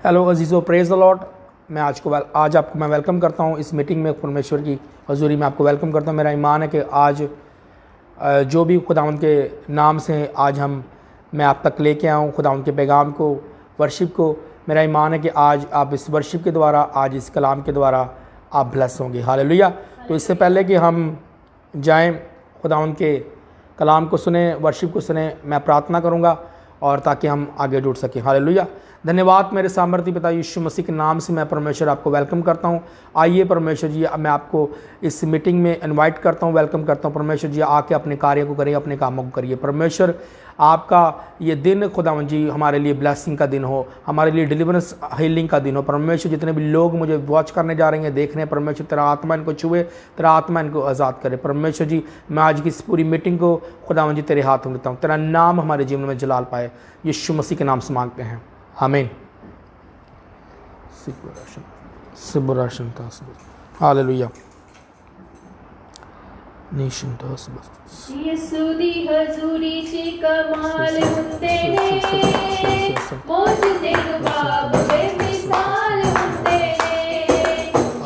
Hello अजीज़ो, praise the lord. मैं आज आपको मैं वेलकम करता हूँ इस मीटिंग में। परमेश्वर की हजूरी में आपको वेलकम करता हूँ। मेरा ईमान है कि आज जो भी खुदावंद के नाम से आज मैं आप तक लेके आऊँ खुदावंद के पैगाम को, वर्शिप को। मेरा ईमान है कि आज आप इस वर्शिप के द्वारा, आज इस कलाम के द्वारा आप ब्लेस होंगे। हालेलुया। तो इससे पहले कि हम जाएँ खुदावंद के कलाम को सुने, वर्शिप को सुने, मैं प्रार्थना करूँगा और ताकि हम आगे जुड़ सकें। हालेलुया। धन्यवाद मेरे सामर्थी पिता यीशु मसीह के नाम से मैं परमेश्वर आपको वेलकम करता हूँ। आइए परमेश्वर जी, मैं आपको इस मीटिंग में इनवाइट करता हूँ, वेलकम करता हूँ। परमेश्वर जी आके अपने कार्य को करिए, अपने कामों को करिए। परमेश्वर आपका ये दिन खुदावंद जी हमारे लिए ब्लेसिंग का दिन हो, हमारे लिए डिलीवरेंस हीलिंग का दिन हो। परमेश्वर जितने भी लोग मुझे वॉच करने जा रहे हैं, देख रहे हैं, परमेश्वर तेरा आत्मा इनको छुए, तेरा आत्मा इनको आज़ाद करे। परमेश्वर जी मैं आज की इस पूरी मीटिंग को खुदावंद जी तेरे हाथ में देता हूँ। तेरा नाम हमारे जीवन में जलाल पाए, यीशु मसीह के नाम से मांगते हैं, आमीन। हालेलुया। यीशुदी हजूरीची कमाल हुंदेने मोजदेनु बाब बेमिसाल हुंदेने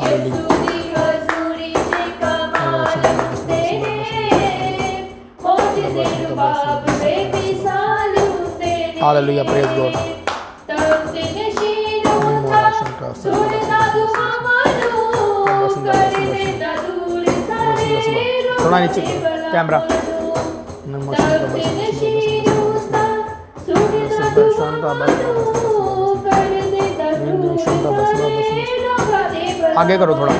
यीशुदी हजूरीची कमाल हुंदेने मोजदेनु बाब बेमिसाल हुंदेने। Hallelujah, praise God. तख्तने शीरोता सुरदादु हमानु करने दादूर सारे थोड़ा नीचे कैमरा। आगे करो थोड़ा।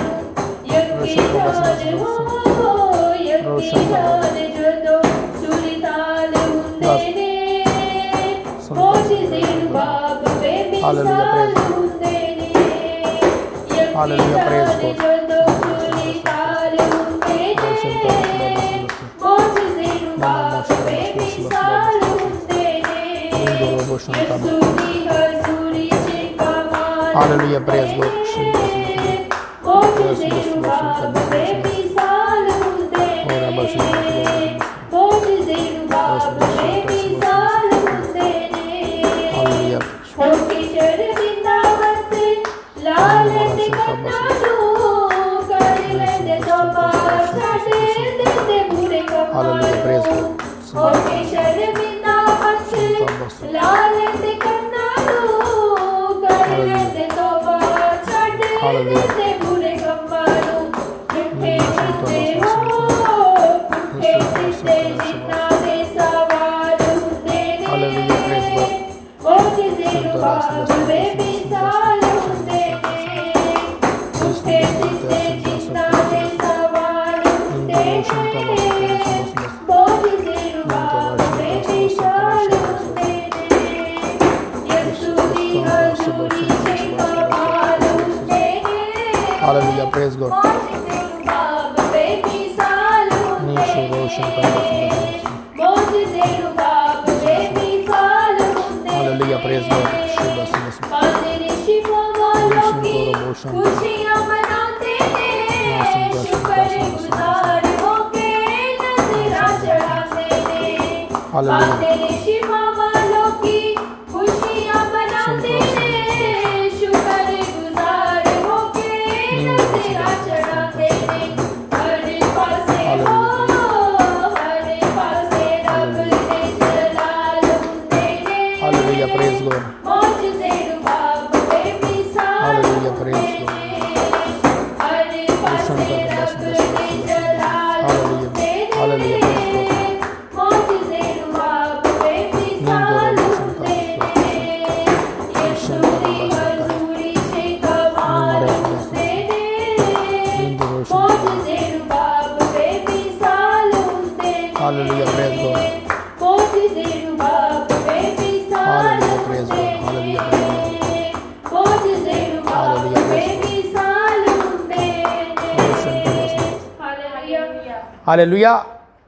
Hallelujah, praise God. Hallelujah, praise God. Hallelujah, praise God. Hallelujah, praise God. Hallelujah, praise God. Hallelujah, praise God. Hallelujah, hallelujah, praise God. Hallelujah, praise God. Hallelujah, hallelujah.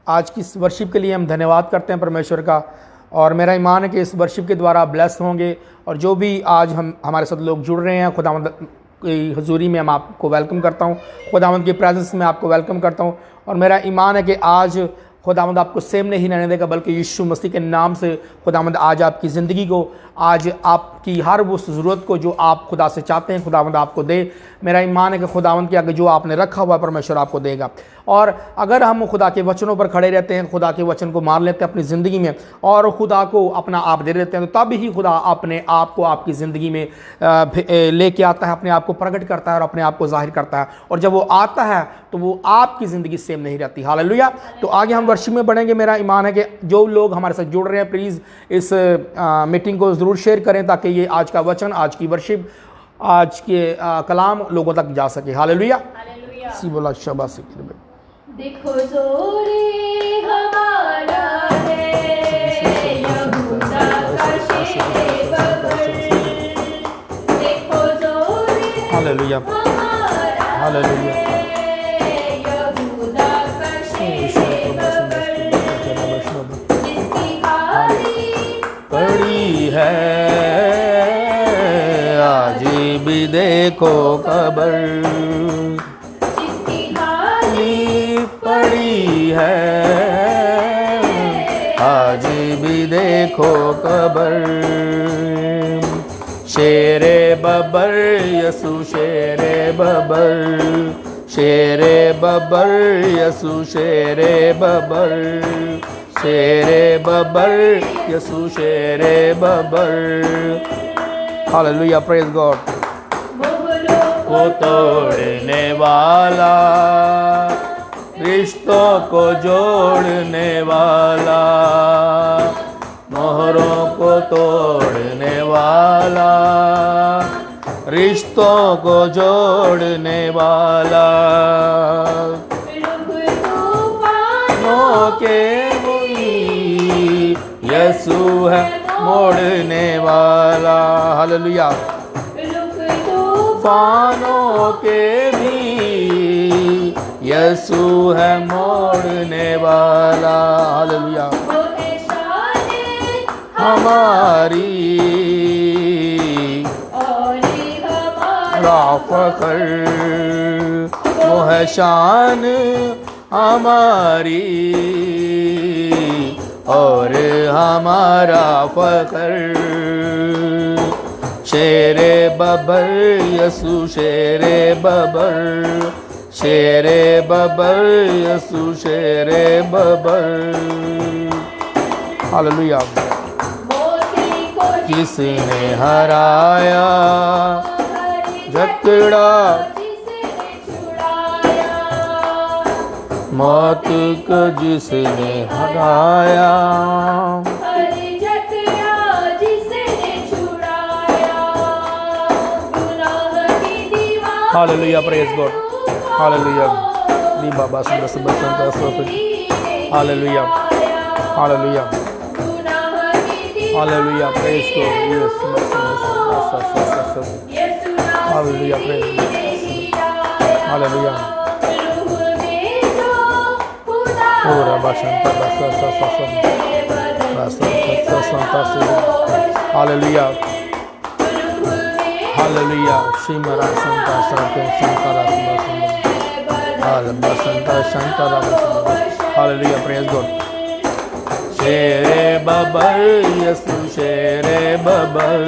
आज की इस वर्शिप के लिए हम धन्यवाद करते हैं परमेश्वर का, और मेरा ईमान है कि इस वर्शिप के द्वारा ब्लेस होंगे। और जो भी आज हमारे साथ लोग जुड़ रहे हैं, खुदावंद की हजूरी में हम आपको वेलकम करता हूँ, खुदावंद की प्रेजेंस में आपको वेलकम करता हूँ। और मेरा ईमान है कि आज खुदावंद आपको सेम नहीं रहने देगा, बल्कि यीशु मसीह के नाम से खुदावंद आज आपकी ज़िंदगी को, आज आपकी हर वो ज़रूरत को जो आप खुदा से चाहते हैं खुदावंद आपको दे। मेरा ईमान है कि खुदावंद के आगे जो आपने रखा हुआ परमेश्वर आपको देगा। और अगर हम खुदा के वचनों पर खड़े रहते हैं, खुदा के वचन को मान लेते हैं अपनी ज़िंदगी में और खुदा को अपना आप दे देते हैं, तो तब ही खुदा अपने आप को आपकी ज़िंदगी में लेके आता है, अपने आप को प्रकट करता है और अपने आप को जाहिर करता है। और जब वो आता है तो वो आपकी ज़िंदगी सेम नहीं रहती। हालेलुया। तो आगे हम वर्शिप में बढ़ेंगे। मेरा ईमान है कि जो लोग हमारे साथ जुड़ रहे हैं, प्लीज़ इस मीटिंग को ज़रूर शेयर करें, ताकि ये आज का वचन, आज की वर्शिप, आज के कलाम लोगों तक जा सके। हालेलुया। सी बोला शाबाश। देखो जोरे हमारा है, यहूदा का शेर बबर। देखो जोरे हालेलुया, हमारा हालेलुया। है, यहूदा का शेर बबर। जिसकी खाली पड़ी है आज भी देखो कबर, जिसकी खाली पड़ी है आज भी देखो कबर। शेरे बबर यसु शेरे बबर, शेरे बबर यसु शेरे बबर, शेरे बबर यसु शेरे बबर। Hallelujah, praise God. को तोड़ने वाला, रिश्तों को जोड़ने वाला, मोहरों को तोड़ने वाला, रिश्तों को जोड़ने वाला, के वही यसु है मोड़ने वाला। हालेलुया। तूफानों के भी यसु है मोड़ने वाला। हालेलुया। हमारी फख्र वो है शान हमारी और हमारा फख्र। शेरे बबर यसु शेरे बबर, शेरे बबर यसु शेरे बबर। हालेलुया। जिसने हराया जकड़ा मौत को जिसने हराया, हालेलुया, प्रेज गॉड। हालेलुया। दी बाबा सुंदर सुंदर सुंदर। Hallelujah, hallelujah, hallelujah, praise God. Yes, hallelujah, praise. Hallelujah. Ora bashanta Hallelujah. Hallelujah. Shimara Santa Santa Santa Santa Santa. Hallelujah. Praise God. Shere babar Yesu shere babar,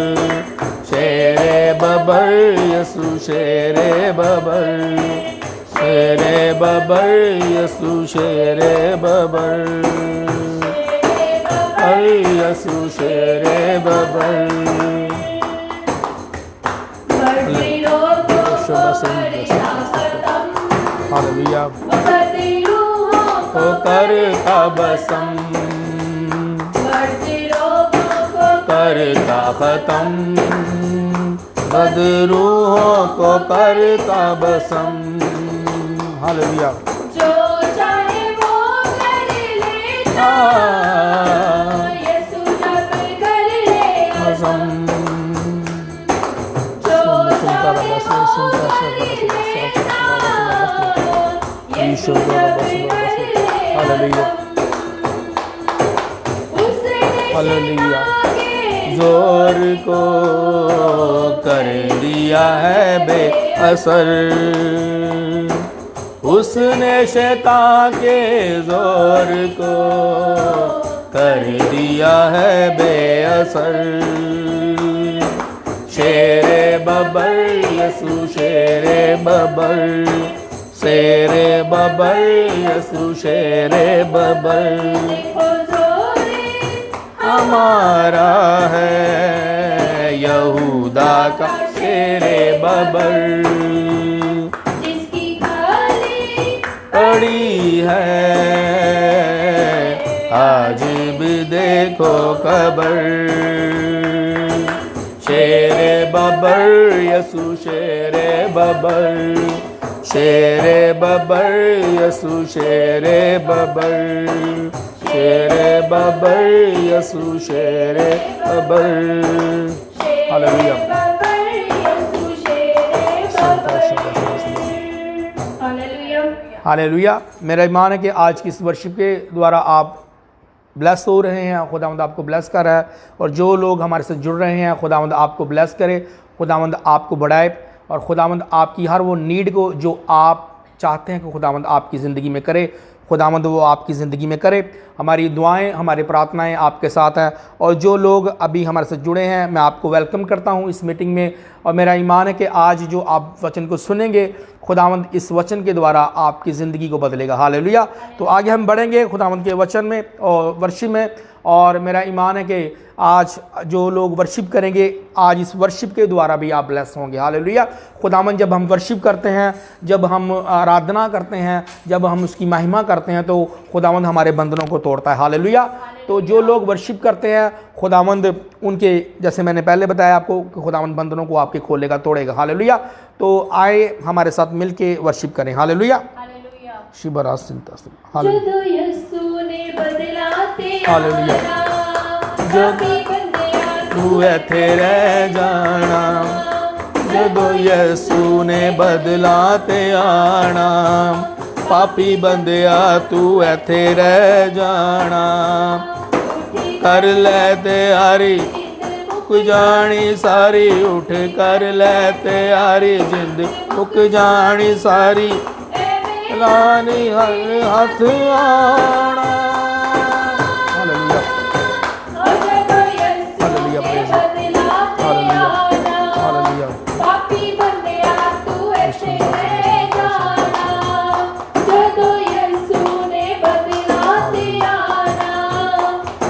shere babar Yesu shere babar, शेरे बबर यसु शेरे बबर, यसु शेरे बबर। Hallelujah. होकर का बसम करता खत्म, बदरूहों को करता बसम। Hallelujah. जो चाहे वो कर लेता, यीशु जब कर लेता, जो चाहे वो कर लेता, यीशु जब कर लेता। Hallelujah, hallelujah. जोर को कर दिया है बेअसर, उसने शैतान के जोर को कर दिया है बेअसर। शेरे बबर यसु शेरे बबर, शेरे बबर यसु शेरे बबर हमारा है यहूदा का शेरे बबर। जिसकी खाली पड़ी है आज भी देखो कबर। शेरे बबर यसु शेरे बबर, शेरे बबर यसु शेरे बबर, शेरे बबर यसु शेरे बबर। हालेलुया। हालेलुया। मेरा ईमान है कि आज की इस वर्शिप के द्वारा आप ब्लेस हो रहे हैं, खुदावंद आपको ब्लेस कर रहा है। और जो लोग हमारे साथ जुड़ रहे हैं, खुदावंद आपको ब्लेस करे, खुदावंद आपको बढ़ाए और खुदावंद आपकी हर वो नीड को जो आप चाहते हैं कि खुदावंद आपकी ज़िंदगी में करे, खुदावंद वो आपकी ज़िंदगी में करे। हमारी दुआएं, हमारी प्रार्थनाएं आपके साथ हैं। और जो लोग अभी हमारे साथ जुड़े हैं, मैं आपको वेलकम करता हूं इस मीटिंग में। और मेरा ईमान है कि आज जो आप वचन को सुनेंगे, खुदावंद इस वचन के द्वारा आपकी ज़िंदगी को बदलेगा। हालेलुया। तो आगे हम बढ़ेंगे खुदावंद के वचन में और वर्शिप में। और मेरा ईमान है कि आज जो लोग वर्शिप करेंगे, आज इस वर्शिप के द्वारा भी आप ब्लेस होंगे। हालेलुया। खुदावंद जब हम वर्शिप करते हैं, जब हम आराधना करते हैं, जब हम उसकी महिमा करते हैं, तो खुदावंद हमारे बंधनों को तोड़ता है। हालेलुया। तो जो लोग वर्शिप करते हैं, खुदावंद उनके, जैसे मैंने पहले बताया आपको, कि खुदावंद बंधनों को आपके खोलेगा, तोड़ेगा। हालेलुया। तो आए हमारे साथ मिल के वर्शिप करें। हालेलुया। शिबरास चिंता से ਜਦੋਂ ਯਿਸੂ ਨੇ ਬਦਲਾ ਤੇ हालेलुया। ਪਾਪੀ ਬੰਦਿਆਂ तू इत्थे रह जाना, जदों यसू ने बदला ते आना, पापी बंदिया तू इत्थे रह जाना। कर ले तैयारी मुक जानी सारी, उठ कर ले तैयारी जिंद मुक जानी सारी, लानी हर हथ आना। हालेलुया। ਜਦੋਂ ਯਿਸੂ ਨੇ ਬਦਲਾ ਤੇ हालेलुया। ਪਾਪੀ ਬੰਦਿਆਂ ਤੂੰ ਇੱਥੇ ਰਹਿ ਜਾਣਾ। ਜਦੋਂ ਯਿਸੂ ਨੇ ਬਦਲਾ ਤੇ ਆਣਾ,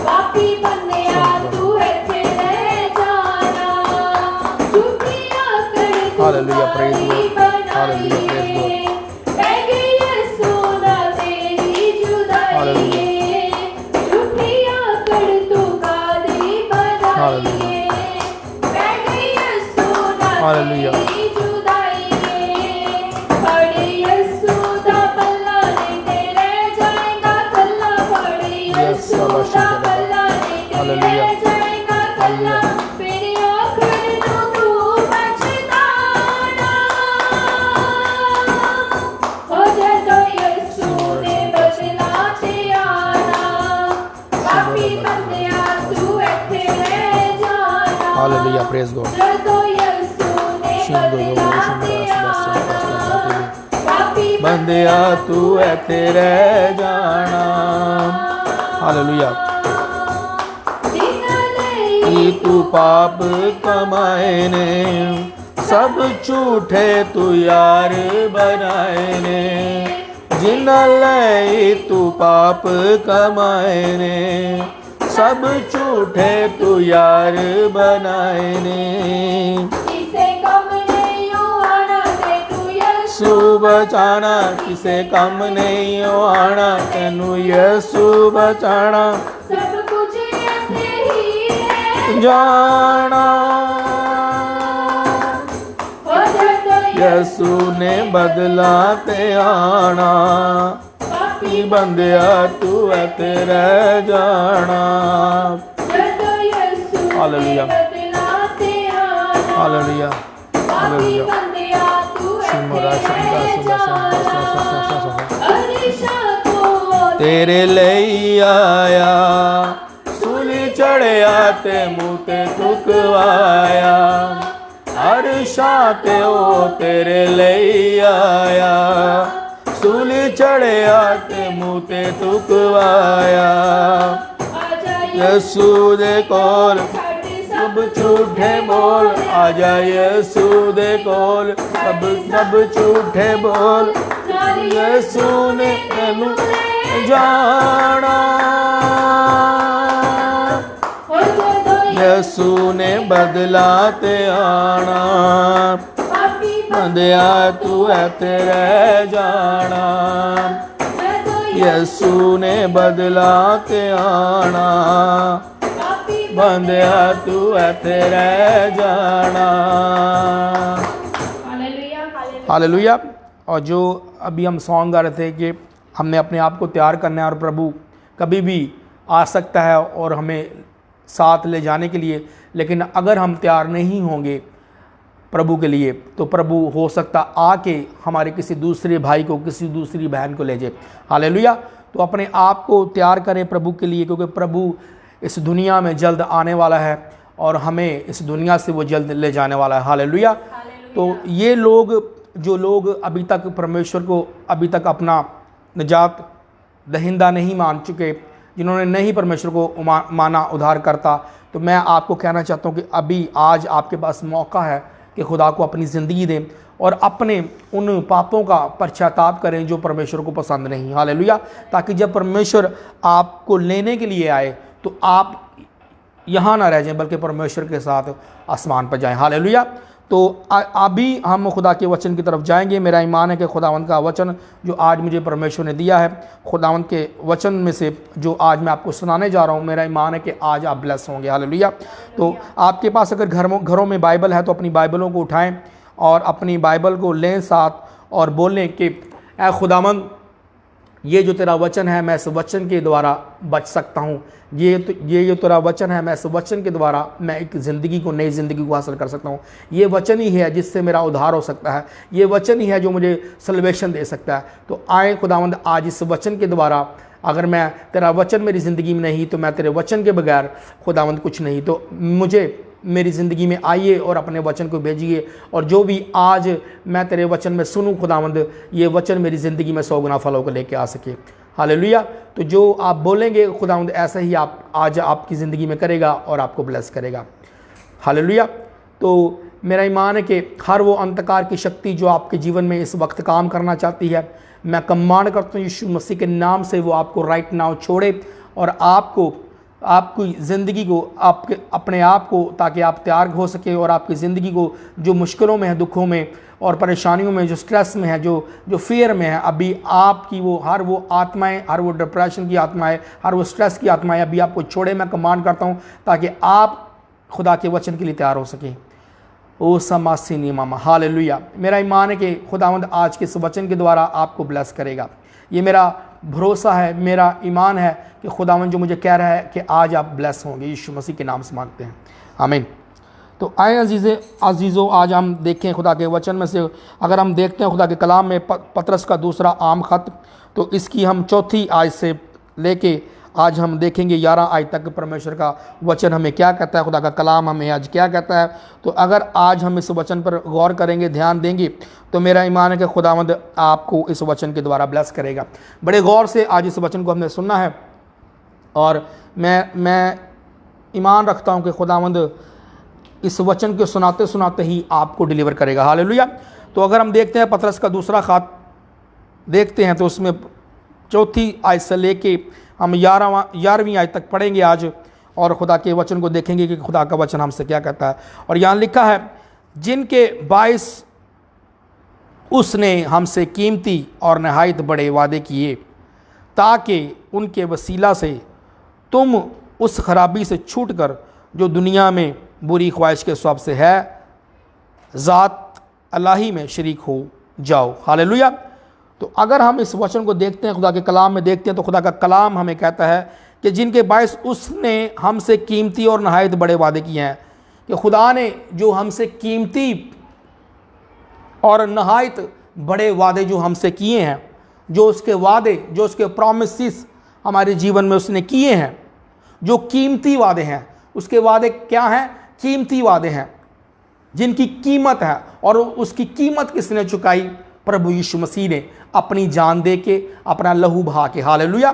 ਪਾਪੀ ਬੰਦਿਆਂ ਤੂੰ ਇੱਥੇ ਰਹਿ ਜਾਣਾ। ਚੁੱਪੀਆਂ ਕਰ ਤੂੰ hallelujah. Praise God. Hallelujah. Praise God. ਪੈ ਗਈ ਯਿਸੂ ਨਾਲ ਤੇਰੀ ਜੁਦਾਈ। ਚੁੱਪੀਆਂ ਕਰ ਤੂੰ ਕਾਦੀ ਬਣਾਈ। ਪੈ ਗਈ ਯਿਸੂ ਨਾਲ हालेलुया। ਤੇਰੀ ਜੁਦਾਈ। ਫੜ ਯਿਸੂ ਦਾ ਪੱਲਾ ਨਹੀਂ ਤੇ ਰਹਿ ਜਾਏਗਾ ਕੱਲਾ। ਫੜ ਯਿਸੂ ਦਾ ਪੱਲਾ ਨਹੀਂ ਤੇ हालेलुया। ਰਹਿ ਜਾਏਗਾ ਕੱਲਾ। ਫਿਰ ਆਖਰ ਨੂੰ ਤੂੰ ਪਛਤਾਣਾ। ਹੋ ਜਦੋਂ ਯਿਸੂ ਨੇ ਬਦਲਾ ਤੇ ਆਣਾ, ਪਾਪੀ ਬੰਦਿਆਂ ਤੂੰ ਇੱਥੇ ਰਹਿ ਜਾਣਾ। हालेलुया। Praise God. ਜਦੋਂ ਯਿਸੂ ਨੇ ਬਦਲਾ ਤੇ ਆਣਾ, ਪਾਪੀ बंदिया तू इत्थे रह जाना। हालेलुया। जिन्हां ਲਈ की तू पाप कमाए ने, सब झूठे तू यार बनाए ने, जिन्हां लई तू पाप कमाए ने, सब झूठे तू यार बनाए ने। ਕਿਸੇ ਕੰਮ ਨਹੀਂ ਆਣਾ ਤੇ ਤੂੰ ਯਿਸੂ यसू बचाना, किसे कम नहीं आना, तेनू यसू बचाना ਸਭ ਕੁਝ ਇੱਥੇ ਹੀ ਹੈ जाना। ਹੋ ਜਦੋਂ यसू ने बदला ते आना, ਪਾਪੀ बंदिया तू इत्थे रह जाना। ਜਦੋਂ ਯਿਸੂ ਨੇ हालेलुया। ਬਦਲਾ ਤੇ ਆਣਾ, हालेलुया। ਪਾਪੀ हालेलुया। ਬੰਦਿਆਂ ਤੂੰ शिमरा ਇੱਥੇ शंका ਰਹਿ सुला ਜਾਣਾ। संता ਅਰੀਸ਼ਾ ਤੋਂ तेरे लई आया, सूली चढ़िया ते मुँह ते थुकवाया, अरशा ते ओ तेरे लई आया, सूली चढ़िया ते मुँह ते थुकवाया यसू दे कोल सब झूठे बोल आजा यसू दे कोल सब झूठे बोल यसू ने तेनू जाना यसू ने बदला ते आना बंदिया तू है तेरे जाना यसू ने बदला ते आना बंदिया तू है तेरे जाना। हालेलुया। और जो अभी हम सॉन्ग गा रहे थे कि हमने अपने आप को तैयार करना है और प्रभु कभी भी आ सकता है और हमें साथ ले जाने के लिए, लेकिन अगर हम तैयार नहीं होंगे प्रभु के लिए तो प्रभु हो सकता आके हमारे किसी दूसरे भाई को, किसी दूसरी बहन को ले जाए। हालेलुया। तो अपने आप को तैयार करें प्रभु के लिए, क्योंकि प्रभु इस दुनिया में जल्द आने वाला है और हमें इस दुनिया से वो जल्द ले जाने वाला है। हालेलुया। तो ये लोग, जो लोग अभी तक परमेश्वर को अभी तक अपना निजात दहिंदा नहीं मान चुके, जिन्होंने नहीं परमेश्वर को माना उद्धार करता, तो मैं आपको कहना चाहता हूँ कि अभी आज आपके पास मौका है कि खुदा को अपनी ज़िंदगी दें और अपने उन पापों का पश्चाताप करें जो परमेश्वर को पसंद नहीं। हालेलुया। ताकि जब परमेश्वर आपको लेने के लिए आए तो आप यहाँ ना रह जाएं, बल्कि परमेश्वर के साथ आसमान पर जाएं। हालेलुया। तो अभी हम खुदा के वचन की तरफ जाएंगे। मेरा ईमान है कि खुदावंद का वचन जो आज मुझे परमेश्वर ने दिया है, खुदावंद के वचन में से जो आज मैं आपको सुनाने जा रहा हूँ, मेरा ईमान है कि आज आप ब्लेस होंगे। हालेलुया। तो आपके पास अगर घरों में बाइबल है तो अपनी बाइबलों को उठाएं और अपनी बाइबल को लें साथ और बोलें कि ऐ खुदावंद, ये जो तेरा वचन है मैं इस वचन के द्वारा बच सकता हूँ। ये जो तेरा वचन है मैं इस वचन के द्वारा मैं एक ज़िंदगी को, नई ज़िंदगी को हासिल कर सकता हूँ। ये वचन ही है जिससे मेरा उद्धार हो सकता है। ये वचन ही है जो मुझे सल्वेशन दे सकता है। तो आए खुदावंद आज इस वचन के द्वारा, अगर मैं तेरा वचन मेरी ज़िंदगी में नहीं तो मैं तेरे वचन के बगैर खुदावंद कुछ नहीं। तो मुझे मेरी ज़िंदगी में आइए और अपने वचन को भेजिए, और जो भी आज मैं तेरे वचन में सुनूं खुदावंद, ये वचन मेरी ज़िंदगी में 100 गुना फलों को लेके आ सके। हालेलुया। तो जो आप बोलेंगे खुदावंद ऐसा ही आप आज आपकी ज़िंदगी में करेगा और आपको ब्लेस करेगा। हालेलुया। तो मेरा ईमान है कि हर वो अंधकार की शक्ति जो आपके जीवन में इस वक्त काम करना चाहती है, मैं कमांड करता हूँ यीशु मसीह के नाम से वो आपको राइट नाउ छोड़े और आपकी ज़िंदगी को, आपके अपने आप को, ताकि आप तैयार हो सके और आपकी ज़िंदगी को जो मुश्किलों में है, दुखों में और परेशानियों में, जो स्ट्रेस में है, जो फियर में है, अभी आपकी हर वो आत्माएं, हर वो डिप्रेशन की आत्माएं, हर वो स्ट्रेस की आत्माएं अभी आपको छोड़े। मैं कमांड करता हूँ ताकि आप खुदा के वचन के लिए तैयार हो सकें। ओ समासीनी मामा। हालेलुया। मेरा ईमान है कि खुदावंद आज के इस वचन के द्वारा आपको ब्लेस करेगा। ये मेरा भरोसा है, मेरा ईमान है कि खुदावंद जो मुझे कह रहा है कि आज आप ब्लेस होंगे। यीशु मसीह के नाम से मांगते हैं, आमीन। तो आए अजीज़ों, आज हम देखें खुदा के वचन में से, अगर हम देखते हैं खुदा के कलाम में पतरस का दूसरा आम खत, तो इसकी हम 4 आयत से लेके आज हम देखेंगे 11 आयत तक परमेश्वर का वचन हमें क्या कहता है, खुदा का कलाम हमें आज क्या कहता है। तो अगर आज हम इस वचन पर गौर करेंगे, ध्यान देंगे, तो मेरा ईमान है कि खुदावंद आपको इस वचन के द्वारा ब्लेस करेगा। बड़े गौर से आज इस वचन को हमने सुनना है और मैं ईमान रखता हूँ कि खुदावंद इस वचन को सुनाते सुनाते ही आपको डिलीवर करेगा। हालेलुया। तो अगर हम देखते हैं पतरस का दूसरा खत देखते हैं, तो उसमें 4 आयत से लेके हम 11वीं आयत तक पढ़ेंगे आज और खुदा के वचन को देखेंगे कि खुदा का वचन हमसे क्या कहता है। और यहाँ लिखा है, जिनके बायस उसने हमसे कीमती और नहायत बड़े वादे किए, ताकि उनके वसीला से तुम उस खराबी से छूटकर जो दुनिया में बुरी ख्वाहिश के स्वभाव से है, ज़ात अल्लाही में शरीक हो जाओ। हालेलुया। तो अगर हम इस वचन को देखते हैं, खुदा के कलाम में देखते हैं, तो खुदा का कलाम हमें कहता है कि जिनके बायस उसने हमसे कीमती और नहायत बड़े वादे किए हैं, कि खुदा ने जो हमसे कीमती और नहायत बड़े वादे जो हमसे किए हैं, जो उसके वादे, जो उसके प्रॉमिसेस हमारे जीवन में उसने किए हैं, जो कीमती वादे हैं। उसके वादे क्या हैं? कीमती वादे हैं, जिनकी कीमत है। और उसकी कीमत किसने चुकाई? प्रभु यीशु मसीह ने अपनी जान दे के, अपना लहू बहा के। हालेलुया।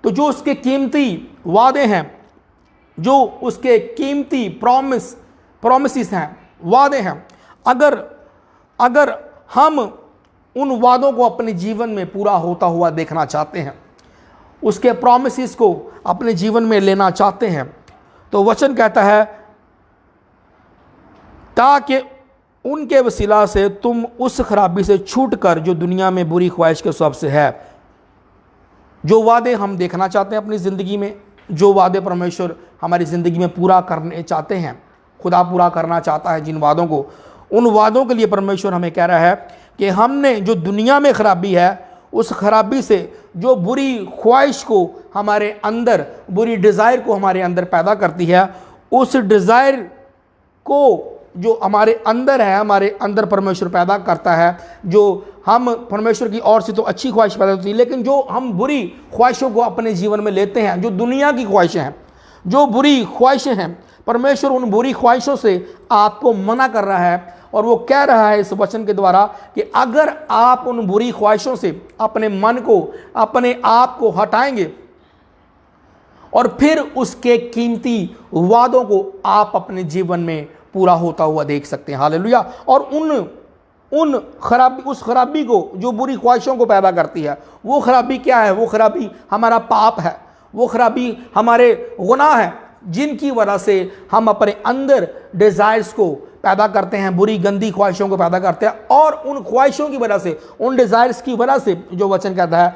तो जो उसके कीमती वादे हैं, जो उसके कीमती प्रोमिस हैं, वादे हैं, अगर हम उन वादों को अपने जीवन में पूरा होता हुआ देखना चाहते हैं, उसके प्रॉमिसेस को अपने जीवन में लेना चाहते हैं, तो वचन कहता है ताकि उनके वसीला से तुम उस खराबी से छूटकर जो दुनिया में बुरी ख्वाहिश के स्वभाव से है। जो वादे हम देखना चाहते हैं अपनी ज़िंदगी में, जो वादे परमेश्वर हमारी ज़िंदगी में पूरा करने चाहते हैं, खुदा पूरा करना चाहता है जिन वादों को, उन वादों के लिए परमेश्वर हमें कह रहा है कि हमने जो दुनिया में खराबी है, उस खराबी से जो बुरी ख्वाहिश को हमारे अंदर, बुरी डिज़ायर को हमारे अंदर पैदा करती है, उस डिज़ायर को जो हमारे अंदर है, हमारे अंदर परमेश्वर पैदा करता है। जो हम परमेश्वर की ओर से तो अच्छी ख्वाहिश पैदा होती है, लेकिन जो हम बुरी ख्वाहिशों को अपने जीवन में लेते हैं, जो दुनिया की ख्वाहिशें हैं, जो बुरी ख्वाहिशें हैं, परमेश्वर उन बुरी ख्वाहिशों से आपको मना कर रहा है। और वो कह रहा है इस वचन के द्वारा कि अगर आप उन बुरी ख्वाहिशों से अपने मन को, अपने आप को हटाएंगे और फिर उसके कीमती वादों को आप अपने जीवन में पूरा होता हुआ देख सकते हैं। हालेलुया। और उस खराबी को, जो बुरी ख्वाहिशों को पैदा करती है, वो खराबी क्या है? वो खराबी हमारा पाप है, वो खराबी हमारे गुनाह है, जिनकी वजह से हम अपने अंदर डिज़ायर्स को पैदा करते हैं, बुरी गंदी ख्वाहिशों को पैदा करते हैं। और उन ख्वाहिशों की वजह से, उन डिज़ायर्स की वजह से, जो वचन कहता है,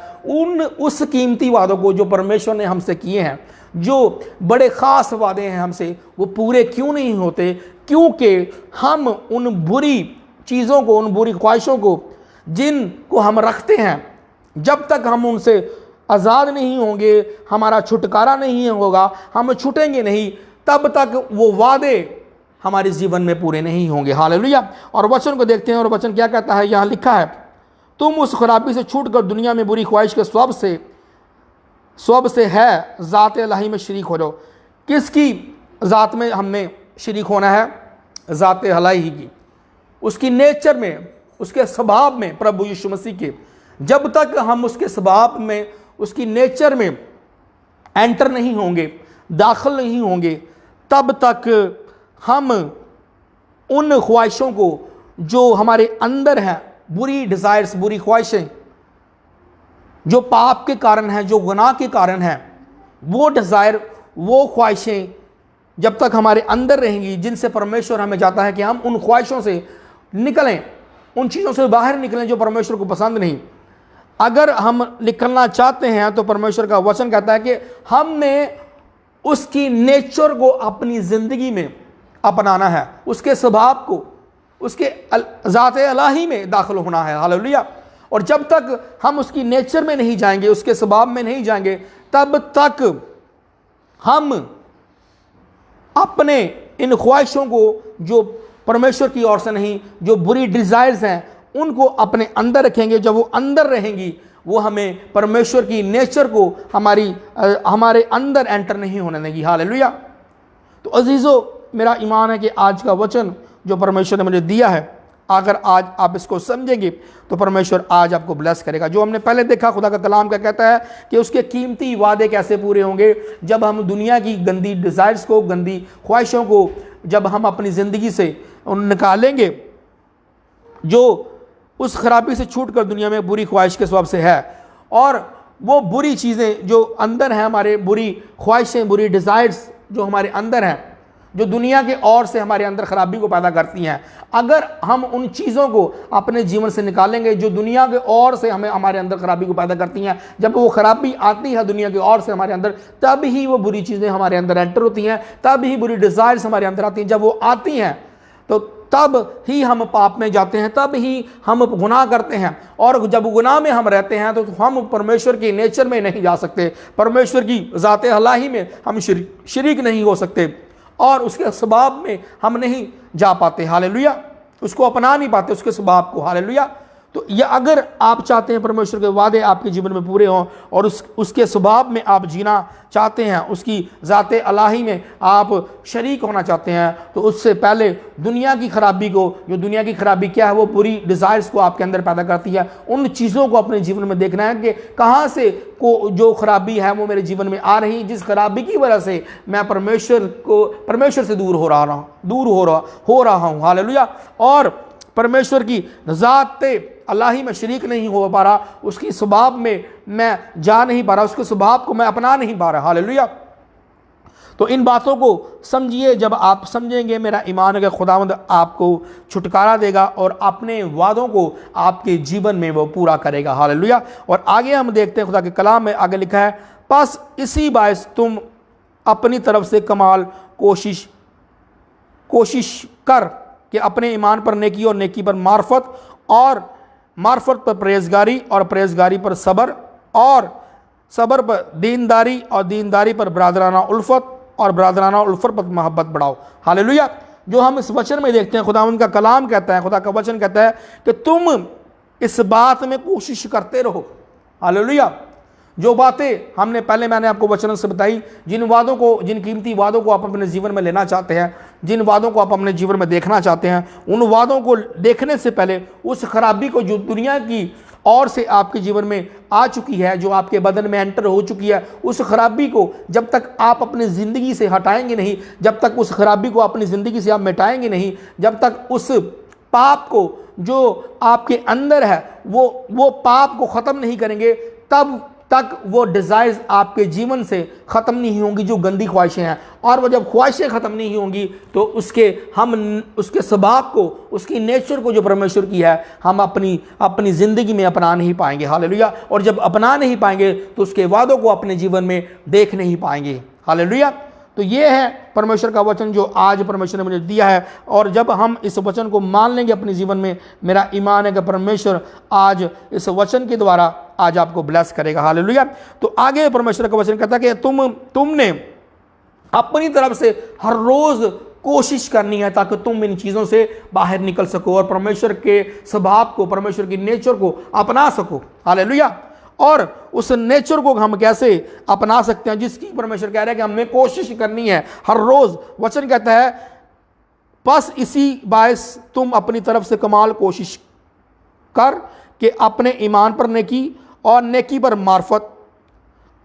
उस कीमती वादों को जो परमेश्वर ने हमसे किए हैं, जो बड़े ख़ास वादे हैं हमसे, वो पूरे क्यों नहीं होते? क्योंकि हम उन बुरी चीज़ों को, उन बुरी ख्वाहिशों को जिनको हम रखते हैं, जब तक हम उनसे आज़ाद नहीं होंगे, हमारा छुटकारा नहीं होगा, हम छूटेंगे नहीं, तब तक वो वादे हमारे जीवन में पूरे नहीं होंगे। हालेलुया। और वचन को देखते हैं, और वचन क्या कहता है? यहाँ लिखा है, तुम उस खराबी से छूटकर दुनिया में बुरी ख्वाहिश के स्वभाव से है ज़ात इलाही में शरीक हो जाओ। किसकी ज़ात में हमने शरीक होना है? ज़ात इलाही की, उसकी नेचर में, उसके स्वभाव में, प्रभु यीशु मसीह के। जब तक हम उसके स्वभाव में, उसकी नेचर में एंटर नहीं होंगे, दाखिल नहीं होंगे, तब तक हम उन ख्वाहिशों को जो हमारे अंदर हैं, बुरी डिज़ायर्स, बुरी ख्वाहिशें जो पाप के कारण हैं, जो गुनाह के कारण हैं, वो डिज़ायर, वो ख्वाहिशें जब तक हमारे अंदर रहेंगी, जिनसे परमेश्वर हमें चाहता है कि हम उन ख्वाहिशों से निकलें, उन चीज़ों से बाहर निकलें जो परमेश्वर को पसंद नहीं। अगर हम निकलना चाहते हैं तो परमेश्वर का वचन कहता है कि हमने उसकी नेचर को अपनी ज़िंदगी में अपनाना है, उसके स्वभाव को, उसके ज़ात इलाही में दाखिल होना है। हालेलुया। और जब तक हम उसकी नेचर में नहीं जाएंगे, उसके स्वभाव में नहीं जाएंगे, तब तक हम अपने इन ख्वाहिशों को, जो परमेश्वर की ओर से नहीं, जो बुरी डिज़ायर्स हैं, उनको अपने अंदर रखेंगे। जब वो अंदर रहेंगी, वो हमें परमेश्वर की नेचर को हमारे अंदर एंटर नहीं होने देगी। हालेलुया। तो अजीज़ों, मेरा ईमान है कि आज का वचन जो परमेश्वर ने मुझे दिया है, अगर आज आप इसको समझेंगे तो परमेश्वर आज आपको ब्लेस करेगा। जो हमने पहले देखा, खुदा का कलाम क्या कहता है कि उसके कीमती वादे कैसे पूरे होंगे? जब हम दुनिया की गंदी डिज़ायर्स को, गंदी ख्वाहिशों को जब हम अपनी ज़िंदगी से निकालेंगे, जो उस खराबी से छूटकर दुनिया में बुरी ख्वाहिश के स्वभाव से है, और वो बुरी चीज़ें जो अंदर हैं, हमारे बुरी ख्वाहिशें, बुरी डिज़ायर्स जो हमारे अंदर हैं, जो दुनिया के ओर से हमारे अंदर खराबी को पैदा करती हैं, अगर हम उन चीज़ों को अपने जीवन से निकालेंगे जो दुनिया के ओर से हमारे अंदर खराबी को पैदा करती हैं, जब वो खराबी आती है दुनिया के ओर से हमारे अंदर, तब ही वो बुरी चीज़ें हमारे अंदर एंटर होती हैं, तब ही बुरी डिज़ायर्स हमारे अंदर आती हैं। जब वो आती हैं तो तब ही हम पाप में जाते हैं, तब ही हम गुनाह करते हैं, और जब गुनाह में हम रहते हैं तो हम परमेश्वर की नेचर में नहीं जा सकते, परमेश्वर की ज़ात इलाही में हम शरीक नहीं हो सकते, और उसके स्वभाव में हम नहीं जा पाते। हालेलुया। उसको अपना नहीं पाते, उसके स्वभाव को। हालेलुया। तो या अगर आप चाहते हैं परमेश्वर के वादे आपके जीवन में पूरे हों और उसके स्वभाव में आप जीना चाहते हैं, उसकी ज़ाते अलाही में आप शरीक होना चाहते हैं, तो उससे पहले दुनिया की खराबी को, जो दुनिया की खराबी क्या है, वो बुरी डिज़ायर्स को आपके अंदर पैदा करती है, उन चीज़ों को अपने जीवन में देखना है कि कहाँ से को जो खराबी है वो मेरे जीवन में आ रही, जिस खराबी की वजह से मैं परमेश्वर से दूर हो रहा हूँ। हालेलुया। और परमेश्वर की ज़ात अल्लाही में शरीक नहीं हो पा रहा, उसकी स्वभाव में मैं जा नहीं पा रहा, उसके स्वभाव को मैं अपना नहीं पा रहा। हालेलुया। तो इन बातों को समझिए, जब आप समझेंगे मेरा ईमान है कि खुदावंद आपको छुटकारा देगा और अपने वादों को आपके जीवन में वो पूरा करेगा। हालेलुया। और आगे हम देखते हैं खुदा के कलाम में आगे लिखा है, बस इसी बायस तुम अपनी तरफ से कमाल कोशिश कर कि अपने ईमान पर नेकी और नेकी पर मार्फत और मार्फत पर परहेजगारी और परहेजगारी पर सब्र और सब्र पर दीनदारी और दीनदारी पर बरादराना उल्फत और बरादराना उल्फत पर मोहब्बत बढ़ाओ। हालेलुया। जो हम इस वचन में देखते हैं, खुदावंद का कलाम कहता है, खुदा का वचन कहता है कि तुम इस बात में कोशिश करते रहो। हालेलुया। जो बातें मैंने आपको वचन से बताई, जिन कीमती वादों को आप अपने जीवन में लेना चाहते हैं, जिन वादों को आप अपने जीवन में देखना चाहते हैं, उन वादों को देखने से पहले उस खराबी को जो दुनिया की ओर से आपके जीवन में आ चुकी है, जो आपके बदन में एंटर हो चुकी है, उस खराबी को जब तक आप अपनी ज़िंदगी से हटाएंगे नहीं, जब तक उस खराबी को अपनी ज़िंदगी से आप मिटाएंगे नहीं, जब तक उस पाप को जो आपके अंदर है वो पाप को ख़त्म नहीं करेंगे, तब तक वो डिज़ायर्स आपके जीवन से ख़त्म नहीं होंगी, जो गंदी ख्वाहिशें हैं। और वो जब ख्वाहिशें ख़त्म नहीं होंगी तो उसके स्वभाव को, उसकी नेचर को जो परमेश्वर की है, हम अपनी ज़िंदगी में अपना नहीं पाएंगे। हालेलुया। और जब अपना नहीं पाएंगे तो उसके वादों को अपने जीवन में देख नहीं पाएंगे। हालेलुया। तो ये है परमेश्वर का वचन जो आज परमेश्वर ने मुझे दिया है, और जब हम इस वचन को मान लेंगे अपने जीवन में, मेरा ईमान है कि परमेश्वर आज इस वचन के द्वारा आज आपको ब्लेस करेगा। हालेलुया। तो आगे परमेश्वर का वचन कहता है कि तुमने अपनी तरफ से हर रोज़ कोशिश करनी है ताकि तुम इन चीज़ों से बाहर निकल सको और परमेश्वर के स्वभाव को, परमेश्वर की नेचर को अपना सको। हालेलुया। और उस नेचर को हम कैसे अपना सकते हैं, जिसकी परमेश्वर कह रहा है कि हमें कोशिश करनी है हर रोज़। वचन कहता है, बस इसी बायस तुम अपनी तरफ से कमाल कोशिश कर कि अपने ईमान पर नेकी और नेकी पर मार्फत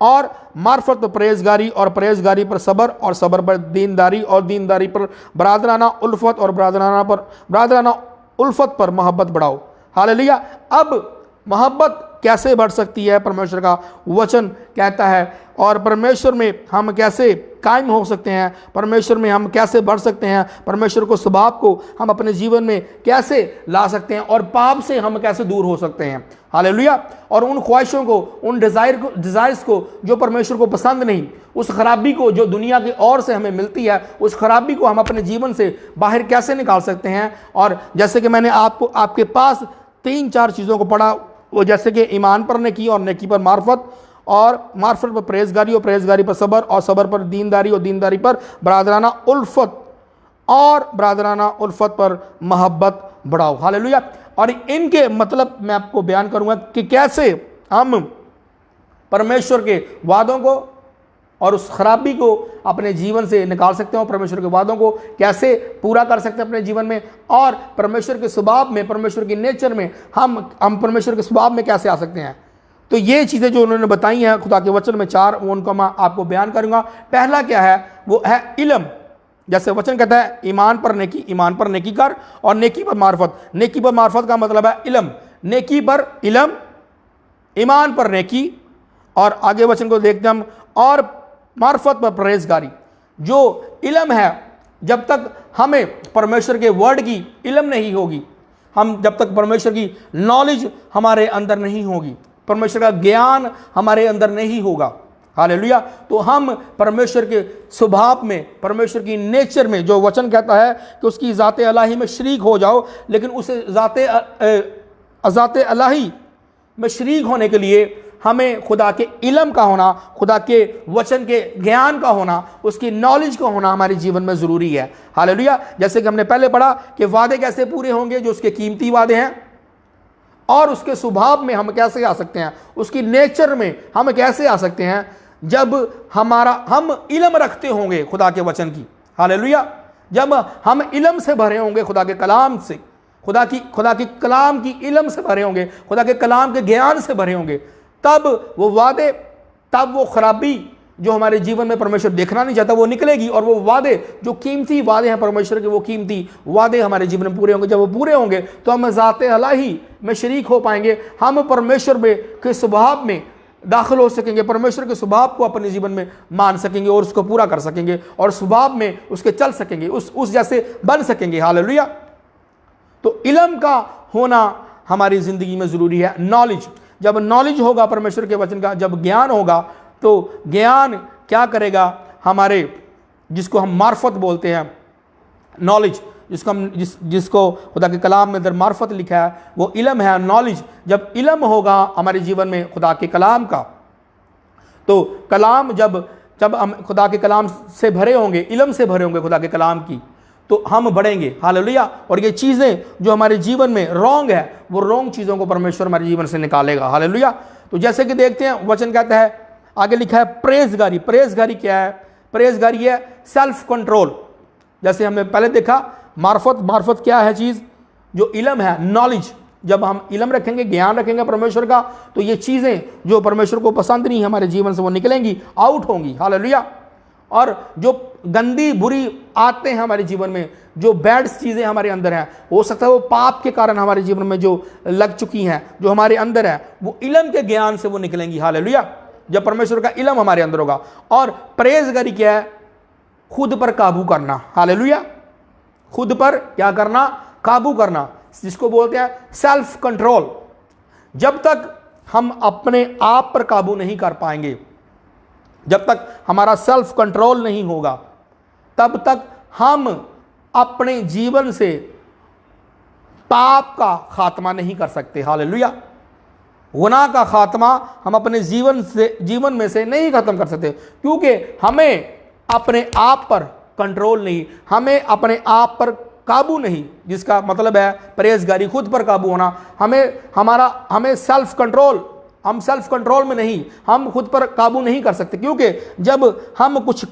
और मार्फत पर परहेजगारी और परहेजगारी पर सब्र और सब्र पर दीनदारी और दीनदारी पर बरादराना उल्फत और बरादराना उल्फत पर मोहब्बत बढ़ाओ। हालेलुया। अब मोहब्बत कैसे बढ़ सकती है, परमेश्वर का वचन कहता है, और परमेश्वर में हम कैसे कायम हो सकते हैं, परमेश्वर में हम कैसे बढ़ सकते हैं, परमेश्वर को स्वभाव को हम अपने जीवन में कैसे ला सकते हैं, और पाप से हम कैसे दूर हो सकते हैं। हालेलुया। और उन ख्वाहिशों को, उन डिज़ायर्स को जो परमेश्वर को पसंद नहीं, उस खराबी को जो दुनिया की ओर से हमें मिलती है, उस खराबी को हम अपने जीवन से बाहर कैसे निकाल सकते हैं। और जैसे कि मैंने आपके पास 3-4 चीज़ों को पढ़ा, वो जैसे कि ईमान पर नेकी और नेकी पर मार्फत और मार्फत पर परहेजगारी और परहेजगारी पर सब्र और सब्र पर दीनदारी और दीनदारी पर बरादराना उल्फत और बरादराना उल्फत पर मोहब्बत बढ़ाओ। हालेलुया। और इनके मतलब मैं आपको बयान करूंगा कि कैसे हम परमेश्वर के वादों को और उस खराबी को अपने जीवन से निकाल सकते हैं, और परमेश्वर के वादों को कैसे पूरा कर सकते हैं अपने जीवन में, और परमेश्वर के स्वभाव में, परमेश्वर की नेचर में हम परमेश्वर के स्वभाव में कैसे आ सकते हैं। तो ये चीज़ें जो उन्होंने बताई हैं खुदा के वचन में 4, उनको मैं आपको बयान करूंगा। पहला क्या है, वो है इल्म। जैसे वचन कहता है ईमान पर नेकी कर और नेकी पर मार्फत। नेकी पर मार्फत का मतलब है इल्म, नेकी पर इल्म, ईमान पर नेकी, और आगे वचन को देखते हम, और मार्फत पर परहेजगारी। जो इल्म है, जब तक हमें परमेश्वर के वर्ड की इल्म नहीं होगी, हम जब तक परमेश्वर की नॉलेज हमारे अंदर नहीं होगी, परमेश्वर का ज्ञान हमारे अंदर नहीं होगा, हालेलुया, तो हम परमेश्वर के स्वभाव में, परमेश्वर की नेचर में, जो वचन कहता है कि उसकी ज़ाते अलाही में शरीक हो जाओ, लेकिन उस ज़ाते अलाही में शरीक होने के लिए हमें खुदा के इल्म का होना, खुदा के वचन के ज्ञान का होना, उसकी नॉलेज का होना हमारे जीवन में ज़रूरी है। हालेलुया। जैसे कि हमने पहले पढ़ा कि वादे कैसे पूरे होंगे, जो उसके कीमती वादे हैं, और उसके स्वभाव में हम कैसे आ सकते हैं, उसकी नेचर में हम कैसे आ सकते हैं, जब हम इल्म रखते होंगे खुदा के वचन की। हालेलुया। जब हम इल्म से भरे होंगे, खुदा के कलाम से, खुदा की कलाम की इल्म से भरे होंगे, खुदा के कलाम के ज्ञान से भरे होंगे, तब वो वादे, तब वो खराबी जो हमारे जीवन में परमेश्वर देखना नहीं चाहता वो निकलेगी, और वो वादे जो कीमती वादे हैं परमेश्वर के, वो कीमती वादे हमारे जीवन में पूरे होंगे। जब वो पूरे होंगे तो हम ज़ाते इलाही में शरीक हो पाएंगे, हम परमेश्वर के स्वभाव में दाखिल हो सकेंगे, परमेश्वर के स्वभाव को अपने जीवन में मान सकेंगे और उसको पूरा कर सकेंगे, और स्वभाव में उसके चल सकेंगे, उस जैसे बन सकेंगे। हालेलुया। तो इल्म का होना हमारी ज़िंदगी में ज़रूरी है। नॉलेज, जब नॉलेज होगा परमेश्वर के वचन का, जब ज्ञान होगा, तो ज्ञान क्या करेगा हमारे, जिसको हम मार्फत बोलते हैं, नॉलेज, जिसको खुदा के कलाम में अंदर मार्फत लिखा है, वो इल्म है, नॉलेज। जब इल्म होगा हमारे जीवन में खुदा के कलाम का, तो कलाम जब हम खुदा के कलाम से भरे होंगे, इल्म से भरे होंगे खुदा के कलाम की, तो हम बढ़ेंगे। हालेलुया। और ये चीज़ें जो हमारे जीवन में रॉन्ग है, वो रॉन्ग चीज़ों को परमेश्वर हमारे जीवन से निकालेगा। हालेलुया। तो जैसे कि देखते हैं वचन कहता है, आगे लिखा है प्रेजगारी। प्रेजगारी क्या है? प्रेजगारी है सेल्फ कंट्रोल। जैसे हमने पहले देखा मार्फत क्या है चीज़? जो इल्म है, नॉलेज। जब हम इल्म रखेंगे, ज्ञान रखेंगे परमेश्वर का, तो ये चीज़ें जो परमेश्वर को पसंद नहीं है हमारे जीवन से, वो निकलेंगी, आउट होंगी। हालेलुया। और जो गंदी बुरी आते हैं हमारे जीवन में, जो बैड चीज़ें हमारे अंदर हैं, हो सकता है वो पाप के कारण हमारे जीवन में जो लग चुकी हैं, जो हमारे अंदर है, वो इल्म के ज्ञान से वो निकलेंगी। हालेलुया। जब परमेश्वर का इल्म हमारे अंदर होगा। और परहेजगारी क्या है? खुद पर काबू करना। हालेलुया। खुद पर क्या करना? काबू करना, जिसको बोलते हैं सेल्फ कंट्रोल। जब तक हम अपने आप पर काबू नहीं कर पाएंगे, जब तक हमारा सेल्फ कंट्रोल नहीं होगा, तब तक हम अपने जीवन से पाप का खात्मा नहीं कर सकते। हालेलुया। गुनाह का खात्मा हम अपने जीवन में से नहीं खत्म कर सकते, क्योंकि हमें अपने आप पर कंट्रोल नहीं, हमें अपने आप पर काबू नहीं, जिसका मतलब है परहेजगारी, खुद पर काबू होना। हमें सेल्फ कंट्रोल, हम सेल्फ कंट्रोल में नहीं, हम खुद पर काबू नहीं कर सकते, क्योंकि जब हम कुछ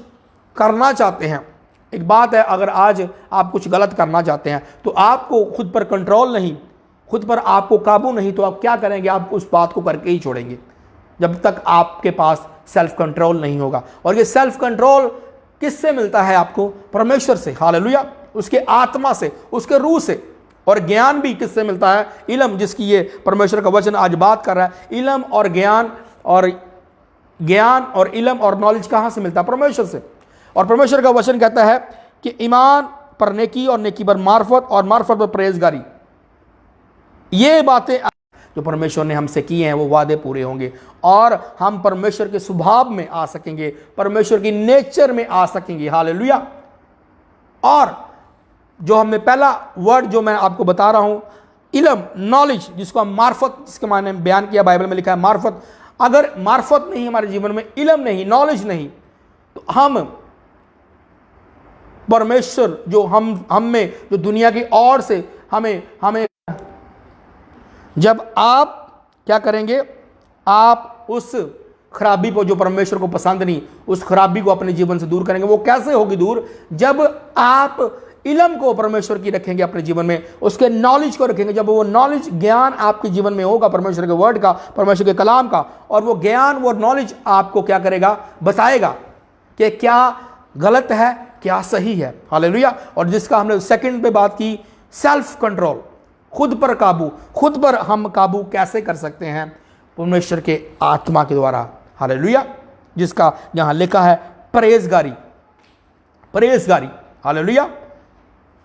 करना चाहते हैं, एक बात है, अगर आज आप कुछ गलत करना चाहते हैं तो आपको खुद पर कंट्रोल नहीं, खुद पर आपको काबू नहीं, तो आप क्या करेंगे? आप उस बात को करके ही छोड़ेंगे, जब तक आपके पास सेल्फ कंट्रोल नहीं होगा। और ये सेल्फ कंट्रोल किससे मिलता है? आपको परमेश्वर से। हालेलुया। उसके आत्मा से, उसके रूह से। और ज्ञान भी किससे मिलता है? इल्म, जिसकी ये परमेश्वर का वचन आज बात कर रहा है। इल्म और ज्ञान और इल्म और नॉलेज कहाँ से मिलता है? परमेश्वर से। और परमेश्वर का वचन कहता है कि ईमान पर नेकी और नेकी पर मार्फत और मार्फत पर परहेजगारी, ये बातें जो परमेश्वर ने हमसे किए हैं, वो वादे पूरे होंगे और हम परमेश्वर के स्वभाव में आ सकेंगे, परमेश्वर की नेचर में आ सकेंगे। हालेलुया। और जो हमने पहला वर्ड जो मैं आपको बता रहा हूं, इल्म, नॉलेज, जिसको हम मार्फत, जिसके मायने बयान किया, बाइबल में लिखा है मार्फत। अगर मार्फत नहीं हमारे जीवन में, इल्म नहीं, नॉलेज नहीं, तो हम परमेश्वर जो हम में जो दुनिया की ओर से हमें जब आप क्या करेंगे? आप उस खराबी को, जो परमेश्वर को पसंद नहीं, उस खराबी को अपने जीवन से दूर करेंगे। वो कैसे होगी दूर? जब आप इल्म को परमेश्वर की रखेंगे अपने जीवन में, उसके नॉलेज को रखेंगे। जब वो नॉलेज, ज्ञान आपके जीवन में होगा परमेश्वर के वर्ड का, परमेश्वर के कलाम का, और वो ज्ञान, वो नॉलेज आपको क्या करेगा? बताएगा कि क्या गलत है, क्या सही है। हालेलुया। और जिसका हमने सेकंड पे बात की, सेल्फ कंट्रोल, खुद पर काबू। खुद पर हम काबू कैसे कर सकते हैं? परमेश्वर के आत्मा के द्वारा। हालेलुया। जिसका यहां लिखा है परहेजगारी, परहेजगारी। हालेलुया।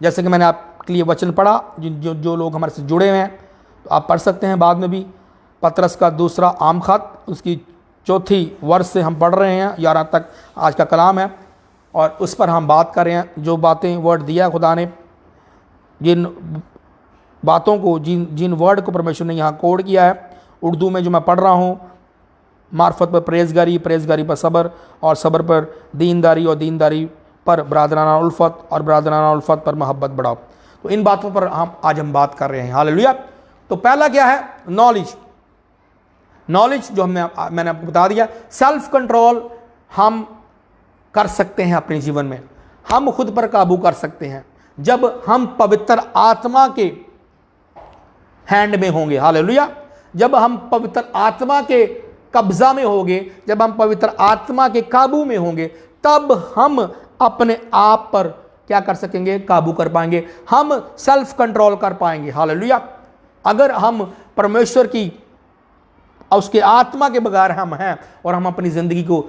जैसे कि मैंने आपके लिए वचन पढ़ा, जो लोग हमारे से जुड़े हुए हैं, तो आप पढ़ सकते हैं बाद में भी। पतरस का दूसरा आम खत, उसकी 4 वर्ष से हम पढ़ रहे हैं, 11 तक आज का कलाम है, और उस पर हम बात कर रहे हैं। जो बातें वर्ड दिया खुदा ने, जिन बातों को, जिन वर्ड को परमेश्वर ने यहाँ कोड किया है, उर्दू में जो मैं पढ़ रहा हूँ, मार्फत पर परहेजगारी, परहेजगारी पर सब्र, और सब्र पर दीनदारी, और दीनदारी पर बरादराना उल्फत, और बरादराना उल्फत पर मोहब्बत बढ़ाओ। तो इन बातों पर आज हम बात कर रहे हैं। हालेलुया। तो पहला क्या है? नॉलेज। नॉलेज जो मैंने आपको बता दिया। सेल्फ कंट्रोल हम कर सकते हैं अपने जीवन में, हम खुद पर काबू कर सकते हैं जब हम पवित्र आत्मा के हैंड में होंगे। हालेलुया। जब हम पवित्र आत्मा के कब्जा में होंगे, जब हम पवित्र आत्मा के काबू में होंगे, तब हम अपने आप पर क्या कर सकेंगे? काबू कर पाएंगे, हम सेल्फ कंट्रोल कर पाएंगे। हालेलुया। अगर हम परमेश्वर की उसके आत्मा के बगैर हम हैं और हम अपनी ज़िंदगी को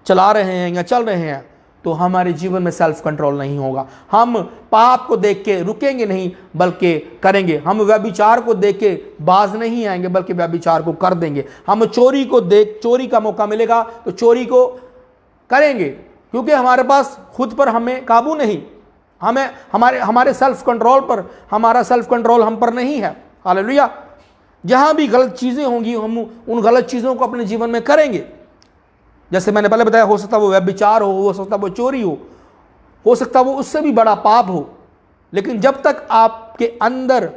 चला रहे हैं या चल रहे हैं, तो हमारे जीवन में सेल्फ कंट्रोल नहीं होगा। हम पाप को देख के रुकेंगे नहीं, बल्कि करेंगे। हम व्यभिचार को देख के बाज नहीं आएंगे, बल्कि व्यभिचार को कर देंगे। हम चोरी को देख, चोरी का मौका मिलेगा तो चोरी को करेंगे, क्योंकि हमारे पास खुद पर हमें काबू नहीं, हमें हमारे सेल्फ कंट्रोल पर, हमारा सेल्फ कंट्रोल हम पर नहीं है। हालेलुया। जहां भी गलत चीजें होंगी हम उन गलत चीजों को अपने जीवन में करेंगे। जैसे मैंने पहले बताया, हो सकता वो व्यभिचार हो सकता वो चोरी हो सकता वो उससे भी बड़ा पाप हो। लेकिन जब तक आपके अंदर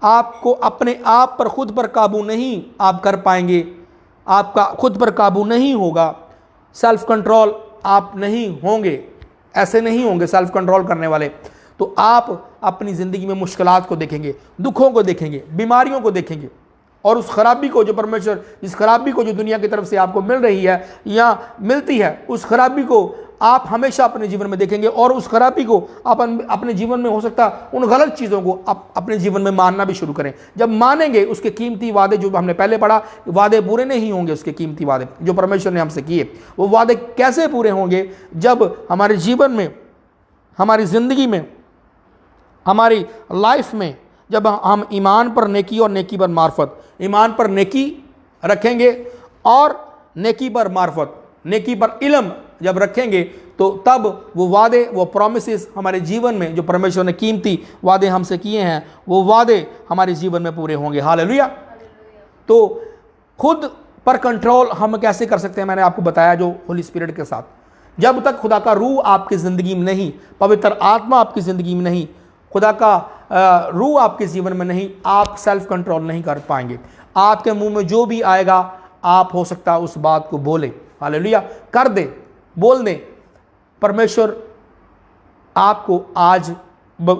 आपको अपने आप पर खुद पर काबू नहीं आप कर पाएंगे, आपका खुद पर काबू नहीं होगा, सेल्फ कंट्रोल आप नहीं होंगे, ऐसे नहीं होंगे सेल्फ कंट्रोल करने वाले, तो आप अपनी ज़िंदगी में मुश्किलात को देखेंगे, दुखों को देखेंगे, बीमारियों को देखेंगे, और उस खराबी को जो परमेश्वर, इस खराबी को जो दुनिया की तरफ से आपको मिल रही है या मिलती है, उस खराबी को आप हमेशा अपने जीवन में देखेंगे। और उस खराबी को आप अपने जीवन में, हो सकता उन गलत चीज़ों को आप अपने जीवन में मानना भी शुरू करें। जब मानेंगे, उसके कीमती वादे जो हमने पहले पढ़ा, वादे पूरे नहीं होंगे। उसके कीमती वादे जो परमेश्वर ने हमसे किए, वो वादे कैसे पूरे होंगे? जब हमारे जीवन में, हमारी ज़िंदगी में, हमारी लाइफ में, जब हम ईमान पर नेकी और नेकी पर मार्फत, ईमान पर नेकी रखेंगे और नेकी पर मार्फत, नेकी पर इल्म जब रखेंगे, तो तब वो वादे, वो प्रॉमिसेस हमारे जीवन में, जो परमेश्वर ने कीमती वादे हमसे किए हैं, वो वादे हमारे जीवन में पूरे होंगे। हालेलुया। तो खुद पर कंट्रोल हम कैसे कर सकते हैं? मैंने आपको बताया, जो होली स्पिरिट के साथ। जब तक खुदा का रूह आपकी ज़िंदगी में नहीं, पवित्र आत्मा आपकी ज़िंदगी में नहीं, खुदा का रूह आपके जीवन में नहीं, आप सेल्फ कंट्रोल नहीं कर पाएंगे। आपके मुंह में जो भी आएगा, आप हो सकता उस बात को बोले। हालेलुया। कर दे, बोल दे। परमेश्वर आपको आज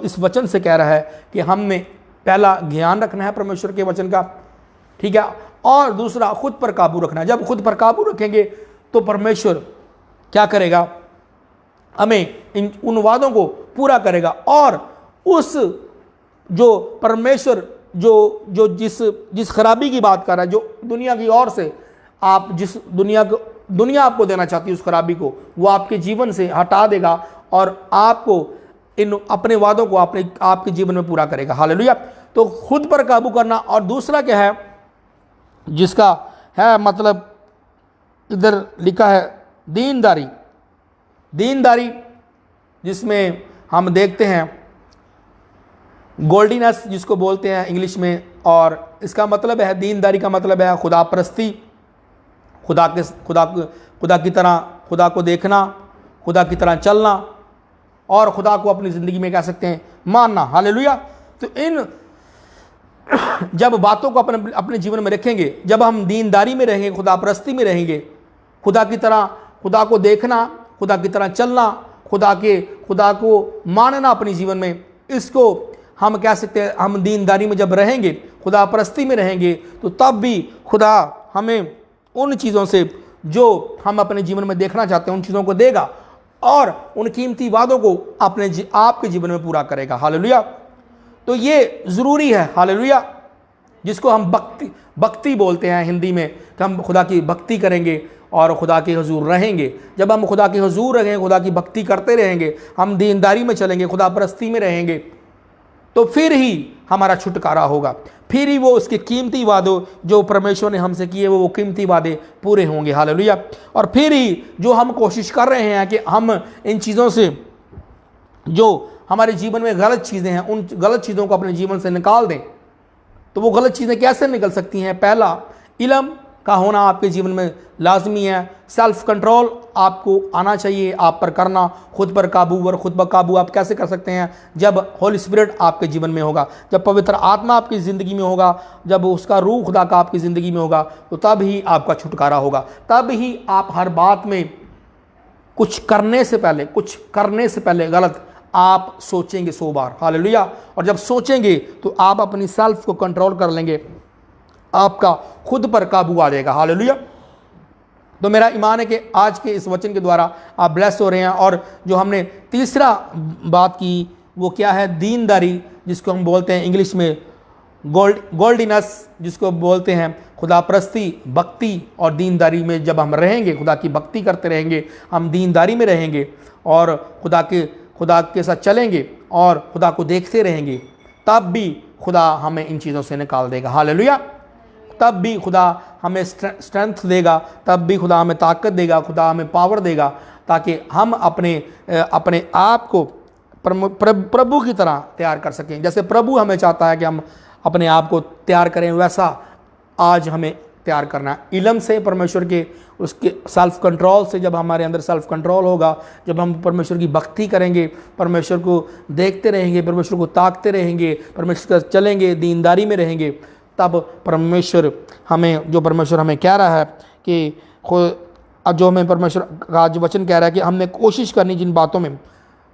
इस वचन से कह रहा है कि हमने पहला ज्ञान रखना है परमेश्वर के वचन का, ठीक है, और दूसरा खुद पर काबू रखना है। जब खुद पर काबू रखेंगे तो परमेश्वर क्या करेगा? हमें उन वादों को पूरा करेगा। और उस जो परमेश्वर जो जिस खराबी की बात कर रहा है, जो दुनिया की ओर से आप जिस दुनिया आपको देना चाहती है, उस खराबी को वो आपके जीवन से हटा देगा और आपको इन अपने वादों को आपके जीवन में पूरा करेगा। हालेलुया। तो खुद पर काबू करना। और दूसरा क्या है, जिसका है मतलब इधर लिखा है दीनदारी। दीनदारी जिसमें हम देखते हैं गोल्डीनेस, जिसको बोलते हैं इंग्लिश में, और इसका मतलब है, दीनदारी का मतलब है खुदा परस्ती, खुदा की तरह, खुदा को देखना, खुदा की तरह चलना, और खुदा को अपनी ज़िंदगी में कह सकते हैं मानना। हालेलुया। तो इन जब बातों को अपने जीवन में रखेंगे, जब हम दीनदारी में रहेंगे, खुदा परस्ती में रहेंगे, खुदा की तरह, खुदा को देखना, खुदा की तरह चलना, खुदा को मानना अपने जीवन में, इसको हम कह सकते हैं, हम दीनदारी में जब रहेंगे, खुदा परस्ती में रहेंगे, तो तब भी खुदा हमें उन चीज़ों से जो हम अपने जीवन में देखना चाहते हैं, उन चीज़ों को देगा और उन कीमती वादों को आपके जीवन में पूरा करेगा। हालेलुया। तो ये ज़रूरी है। हालेलुया। जिसको हम भक्ति बोलते हैं हिंदी में, कि हम खुदा की भक्ति करेंगे और खुदा के हुजूर रहेंगे। जब हम खुदा के हुजूर रहेंगे, खुदा की भक्ति करते रहेंगे, हम दीनदारी में चलेंगे, खुदा परस्ती में रहेंगे, तो फिर ही हमारा छुटकारा होगा। फिर ही वो उसके कीमती वादों जो परमेश्वर ने हमसे किए, वो कीमती वादे पूरे होंगे। हालेलुया। और फिर ही जो हम कोशिश कर रहे हैं कि हम इन चीज़ों से, जो हमारे जीवन में गलत चीज़ें हैं, उन गलत चीज़ों को अपने जीवन से निकाल दें। तो वो गलत चीज़ें कैसे निकल सकती हैं? पहला, इल्म का होना आपके जीवन में लाजमी है। सेल्फ कंट्रोल आपको आना चाहिए, आप पर करना, खुद पर काबू। और खुद पर काबू आप कैसे कर सकते हैं? जब होली स्पिरिट आपके जीवन में होगा, जब पवित्र आत्मा आपकी ज़िंदगी में होगा, जब उसका रूह खुदा का आपकी ज़िंदगी में होगा, तो तब ही आपका छुटकारा होगा। तब ही आप हर बात में कुछ करने से पहले गलत आप सोचेंगे 100 बार। हालेलुया। और जब सोचेंगे तो आप अपनी सेल्फ को कंट्रोल कर लेंगे, आपका खुद पर काबू आ जाएगा। हालेलुया। तो मेरा ईमान है कि आज के इस वचन के द्वारा आप ब्लेस हो रहे हैं। और जो हमने तीसरा बात की वो क्या है? दीनदारी, जिसको हम बोलते हैं इंग्लिश में गोल्डीनेस, जिसको बोलते हैं खुदा परस्ती, भक्ति और दीनदारी में जब हम रहेंगे, खुदा की भक्ति करते रहेंगे, हम दीनदारी में रहेंगे और खुदा के साथ चलेंगे और खुदा को देखते रहेंगे, तब भी खुदा हमें इन चीज़ों से निकाल देगा। हालेलुया। तब भी खुदा हमें स्ट्रेंथ देगा, तब भी खुदा हमें ताकत देगा, खुदा हमें पावर देगा, ताकि हम अपने आप को प्रभु की तरह तैयार कर सकें। जैसे प्रभु हमें चाहता है कि हम अपने आप को तैयार करें, वैसा आज हमें तैयार करना है इल्म से, परमेश्वर के उसके सेल्फ कंट्रोल से। जब हमारे अंदर सेल्फ कंट्रोल होगा, जब हम परमेश्वर की भक्ति करेंगे, परमेश्वर को देखते रहेंगे, परमेश्वर को ताकते रहेंगे, परमेश्वर का चलेंगे, दीनदारी में रहेंगे, तब परमेश्वर हमें कह रहा है कि जो हमें परमेश्वर का जो वचन कह रहा है कि हमने कोशिश करनी जिन बातों में,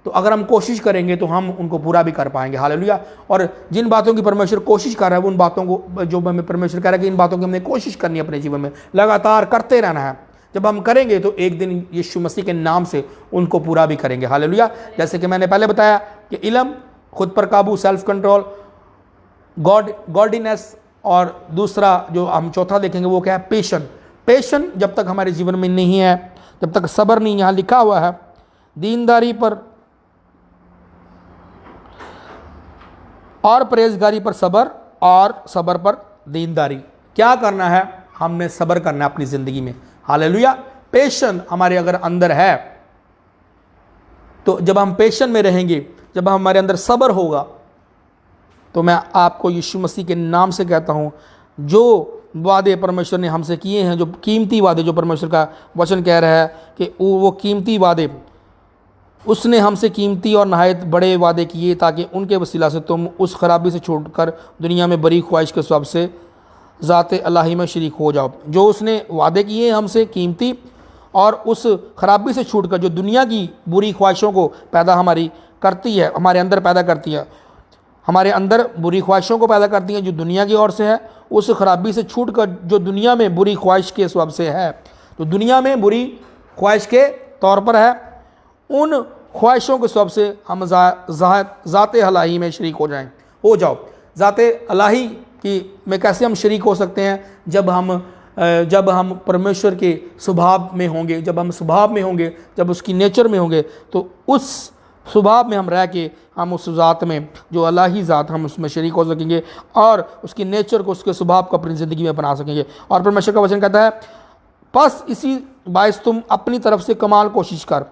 तो अगर हम कोशिश करेंगे तो हम उनको पूरा भी कर पाएंगे। हालेलुया। और जिन बातों की परमेश्वर कोशिश कर रहा है, उन बातों को जो हमें परमेश्वर कह रहा है कि इन बातों की हमने कोशिश करनी है अपने जीवन में, लगातार करते रहना है। जब हम करेंगे तो एक दिन यीशु मसीह के नाम से उनको पूरा भी करेंगे। हालेलुया। जैसे कि मैंने पहले बताया कि इल्म, खुद पर काबू, सेल्फ कंट्रोल, गॉडीनेस, और दूसरा जो हम चौथा देखेंगे वो क्या है? पेशन जब तक हमारे जीवन में नहीं है, जब तक सब्र नहीं, यहाँ लिखा हुआ है दीनदारी पर और परहेजगारी पर सब्र और सब्र पर दीनदारी। क्या करना है? हमने सब्र करना है अपनी ज़िंदगी में। हालेलुया। पेशन हमारे अगर अंदर है, तो जब हम पेशन में रहेंगे, जब हमारे अंदर सब्र होगा, तो मैं आपको यीशु मसीह के नाम से कहता हूँ, जो वादे परमेश्वर ने हमसे किए हैं, जो कीमती वादे, जो परमेश्वर का वचन कह रहा है कि वो कीमती वादे, उसने हमसे कीमती और नहायत बड़े वादे किए, ताकि उनके वसीला से तुम उस खराबी से छूटकर दुनिया में बड़ी ख्वाहिश के सबब से ज़ाते अल्लाही में शरीक हो जाओ। जो उसने वादे किए हमसे कीमती, और उस खराबी से छूटकर जो दुनिया की बुरी ख्वाहिशों को पैदा हमारी करती है, हमारे अंदर पैदा करती है, हमारे अंदर बुरी ख्वाहिशों को पैदा करती हैं जो दुनिया की ओर से है, उस खराबी से छूटकर जो दुनिया में बुरी ख्वाहिश के सबब से है, तो दुनिया में बुरी ख्वाहिश के तौर पर है, उन ख्वाहिशों के सबब से हम ज़ाते अलाही में शरीक हो जाओ। ज़ाते अलाही की में कैसे हम शरीक हो सकते हैं? जब हम परमेश्वर के स्वभाव में होंगे, जब हम स्वभाव में होंगे, जब उसकी नेचर में होंगे, तो उस स्वभाव में हम रह के हम उस ज़ात में, जो अलाही ज़ात, हम उसमें शरीक हो सकेंगे और उसकी नेचर को, उसके स्वभाव को अपनी ज़िंदगी में बना सकेंगे। और परमेश्वर का वचन कहता है, बस इसी बायस तुम अपनी तरफ से कमाल कोशिश कर।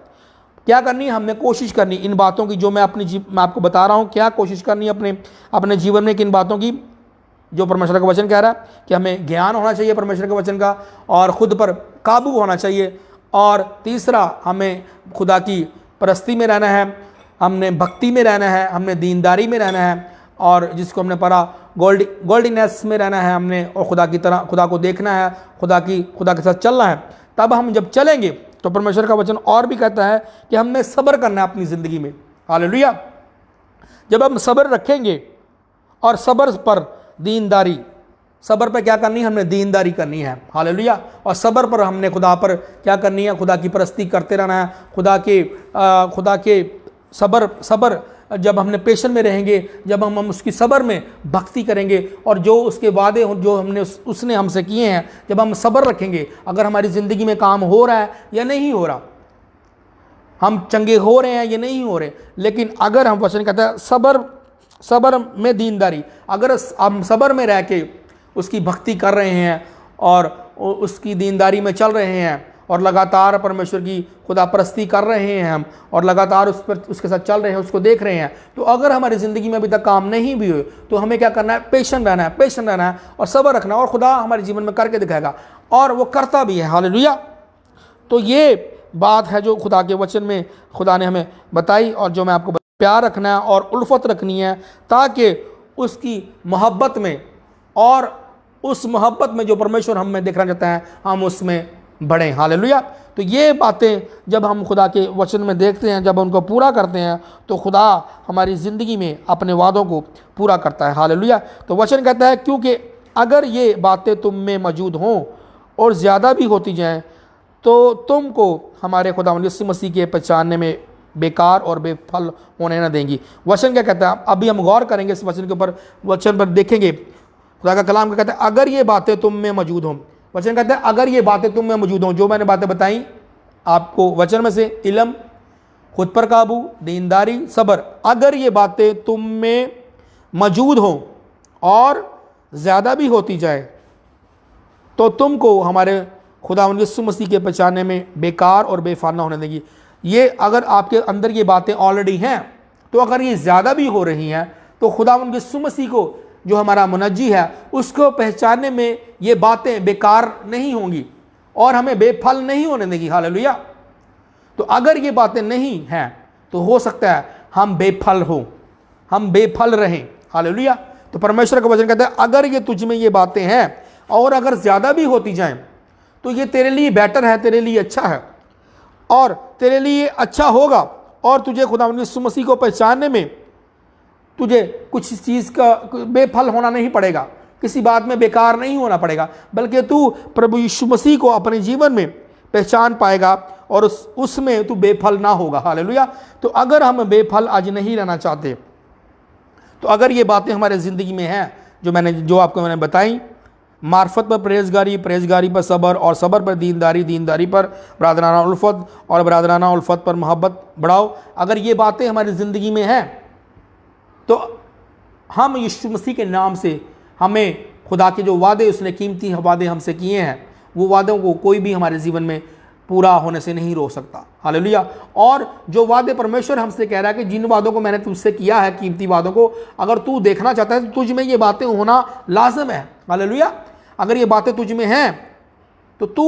क्या करनी है? हमने कोशिश करनी इन बातों की, जो मैं आपको बता रहा हूँ, क्या कोशिश करनी है अपने जीवन में किन बातों की, जो परमेश्वर का वचन कह रहा है कि हमें ज्ञान होना चाहिए परमेश्वर के वचन का, और ख़ुद पर काबू होना चाहिए। और तीसरा, हमें खुदा की परस्ती में रहना है, हमने भक्ति में रहना है, हमने दीनदारी में रहना है, और जिसको हमने पढ़ा गोल्डीनेस में रहना है हमने, और खुदा की तरह खुदा को देखना है, खुदा के साथ चलना है। तब हम जब चलेंगे तो परमेश्वर का वचन और भी कहता है कि हमने सब्र करना है अपनी ज़िंदगी में। हालेलुया। जब हम सब्र रखेंगे, और सब्र पर दीनदारी, सब्र पर क्या करनी है? हमने दीनदारी करनी है। हालेलुया। और सब्र पर हमने खुदा पर क्या करनी है? खुदा की परस्ती करते रहना है, खुदा के सब्र जब हमने पेशन में रहेंगे, जब हम उसकी सब्र में भक्ति करेंगे, और जो उसके वादे जो उसने हमसे किए हैं, जब हम सब्र रखेंगे, अगर हमारी ज़िंदगी में काम हो रहा है या नहीं हो रहा, हम चंगे हो रहे हैं या नहीं हो रहे, लेकिन अगर हम वचन कहते हैं सब्र में दीनदारी, अगर हम सब्र में रह के उसकी भक्ति कर रहे हैं और उसकी दीनदारी में चल रहे हैं, और लगातार परमेश्वर की खुदा परस्ती कर रहे हैं हम, और लगातार उसके साथ चल रहे हैं, उसको देख रहे हैं, तो अगर हमारी ज़िंदगी में अभी तक काम नहीं भी हुए तो हमें क्या करना है? पेशेंट रहना है और सब्र रखना, और खुदा हमारे जीवन में करके दिखाएगा, और वो करता भी है। हालेलुया। तो ये बात है जो खुदा के वचन में खुदा ने हमें बताई, और जो मैं आपको प्यार रखना है और उल्फत रखनी है, ताकि उसकी मोहब्बत में और उस मोहब्बत में जो परमेश्वर हम में देखना चाहता है हम उसमें बढ़ें। हालेलुया। तो ये बातें जब हम खुदा के वचन में देखते हैं, जब उनको पूरा करते हैं, तो खुदा हमारी ज़िंदगी में अपने वादों को पूरा करता है। हालेलुया। तो वचन कहता है, क्योंकि अगर ये बातें तुम में मौजूद हों और ज़्यादा भी होती जाएं, तो तुमको हमारे खुदा यीशु मसीह के पहचानने में बेकार और बेफल होने न देंगी। वचन क्या कहता है? अभी हम गौर करेंगे इस वचन के ऊपर, वचन पर देखेंगे। खुदा का कलाम क्या कहता है? अगर ये बातें तुम में मौजूद हों। वचन कहता है अगर ये बातें तुम में मौजूद हों, जो मैंने बातें बताई आपको वचन में से, इल्म, खुद पर काबू, दीनदारी, सब्र, अगर ये बातें तुम में मौजूद हों और ज़्यादा भी होती जाए, तो तुमको हमारे खुदा यीशु मसीह के पहचानने में बेकार और बेफाल ना होने देगी। ये अगर आपके अंदर ये बातें ऑलरेडी हैं, तो अगर ये ज़्यादा भी हो रही हैं, तो खुदा यीशु मसीह को जो हमारा मुनज्जी है उसको पहचानने में ये बातें बेकार नहीं होंगी और हमें बेफल नहीं होने देगी। हालेलुया। तो अगर ये बातें नहीं हैं तो हो सकता है हम बेफल हों, हम बेफल रहें। हालेलुया। तो परमेश्वर का वचन कहता है अगर ये तुझ में ये बातें हैं और अगर ज़्यादा भी होती जाएं, तो ये तेरे लिए बेटर है, तेरे लिए अच्छा है, और तेरे लिए अच्छा होगा, और तुझे खुदा यीशु मसीह को पहचानने में तुझे कुछ चीज़ का बेफल होना नहीं पड़ेगा, किसी बात में बेकार नहीं होना पड़ेगा, बल्कि तू प्रभु यीशु मसीह को अपने जीवन में पहचान पाएगा और उसमें तू बेफल ना होगा। हालेलुया। तो अगर हम बेफल आज नहीं रहना चाहते, तो अगर ये बातें हमारे ज़िंदगी में हैं जो आपको मैंने बताई, मार्फत पर परहेजगारी, परहेजगारी पर सब्र, और सब्र पर दीनदारी, दीनदारी पर बरादराना उल्फत, और बरादराना उल्फत पर मोहब्बत बढ़ाओ, अगर ये बातें हमारी ज़िंदगी में हैं, तो हम यीशु मसीह के नाम से हमें खुदा के जो वादे उसने कीमती वादे हमसे किए हैं, वो वादों को कोई भी हमारे जीवन में पूरा होने से नहीं रोक सकता। हालेलुया। और जो वादे परमेश्वर हमसे कह रहा है कि जिन वादों को मैंने तुझसे किया है, कीमती वादों को अगर तू देखना चाहता है, तो तुझ में ये बातें होना लाजम है। हालेलुया। अगर ये बातें तुझ में हैं, तो तू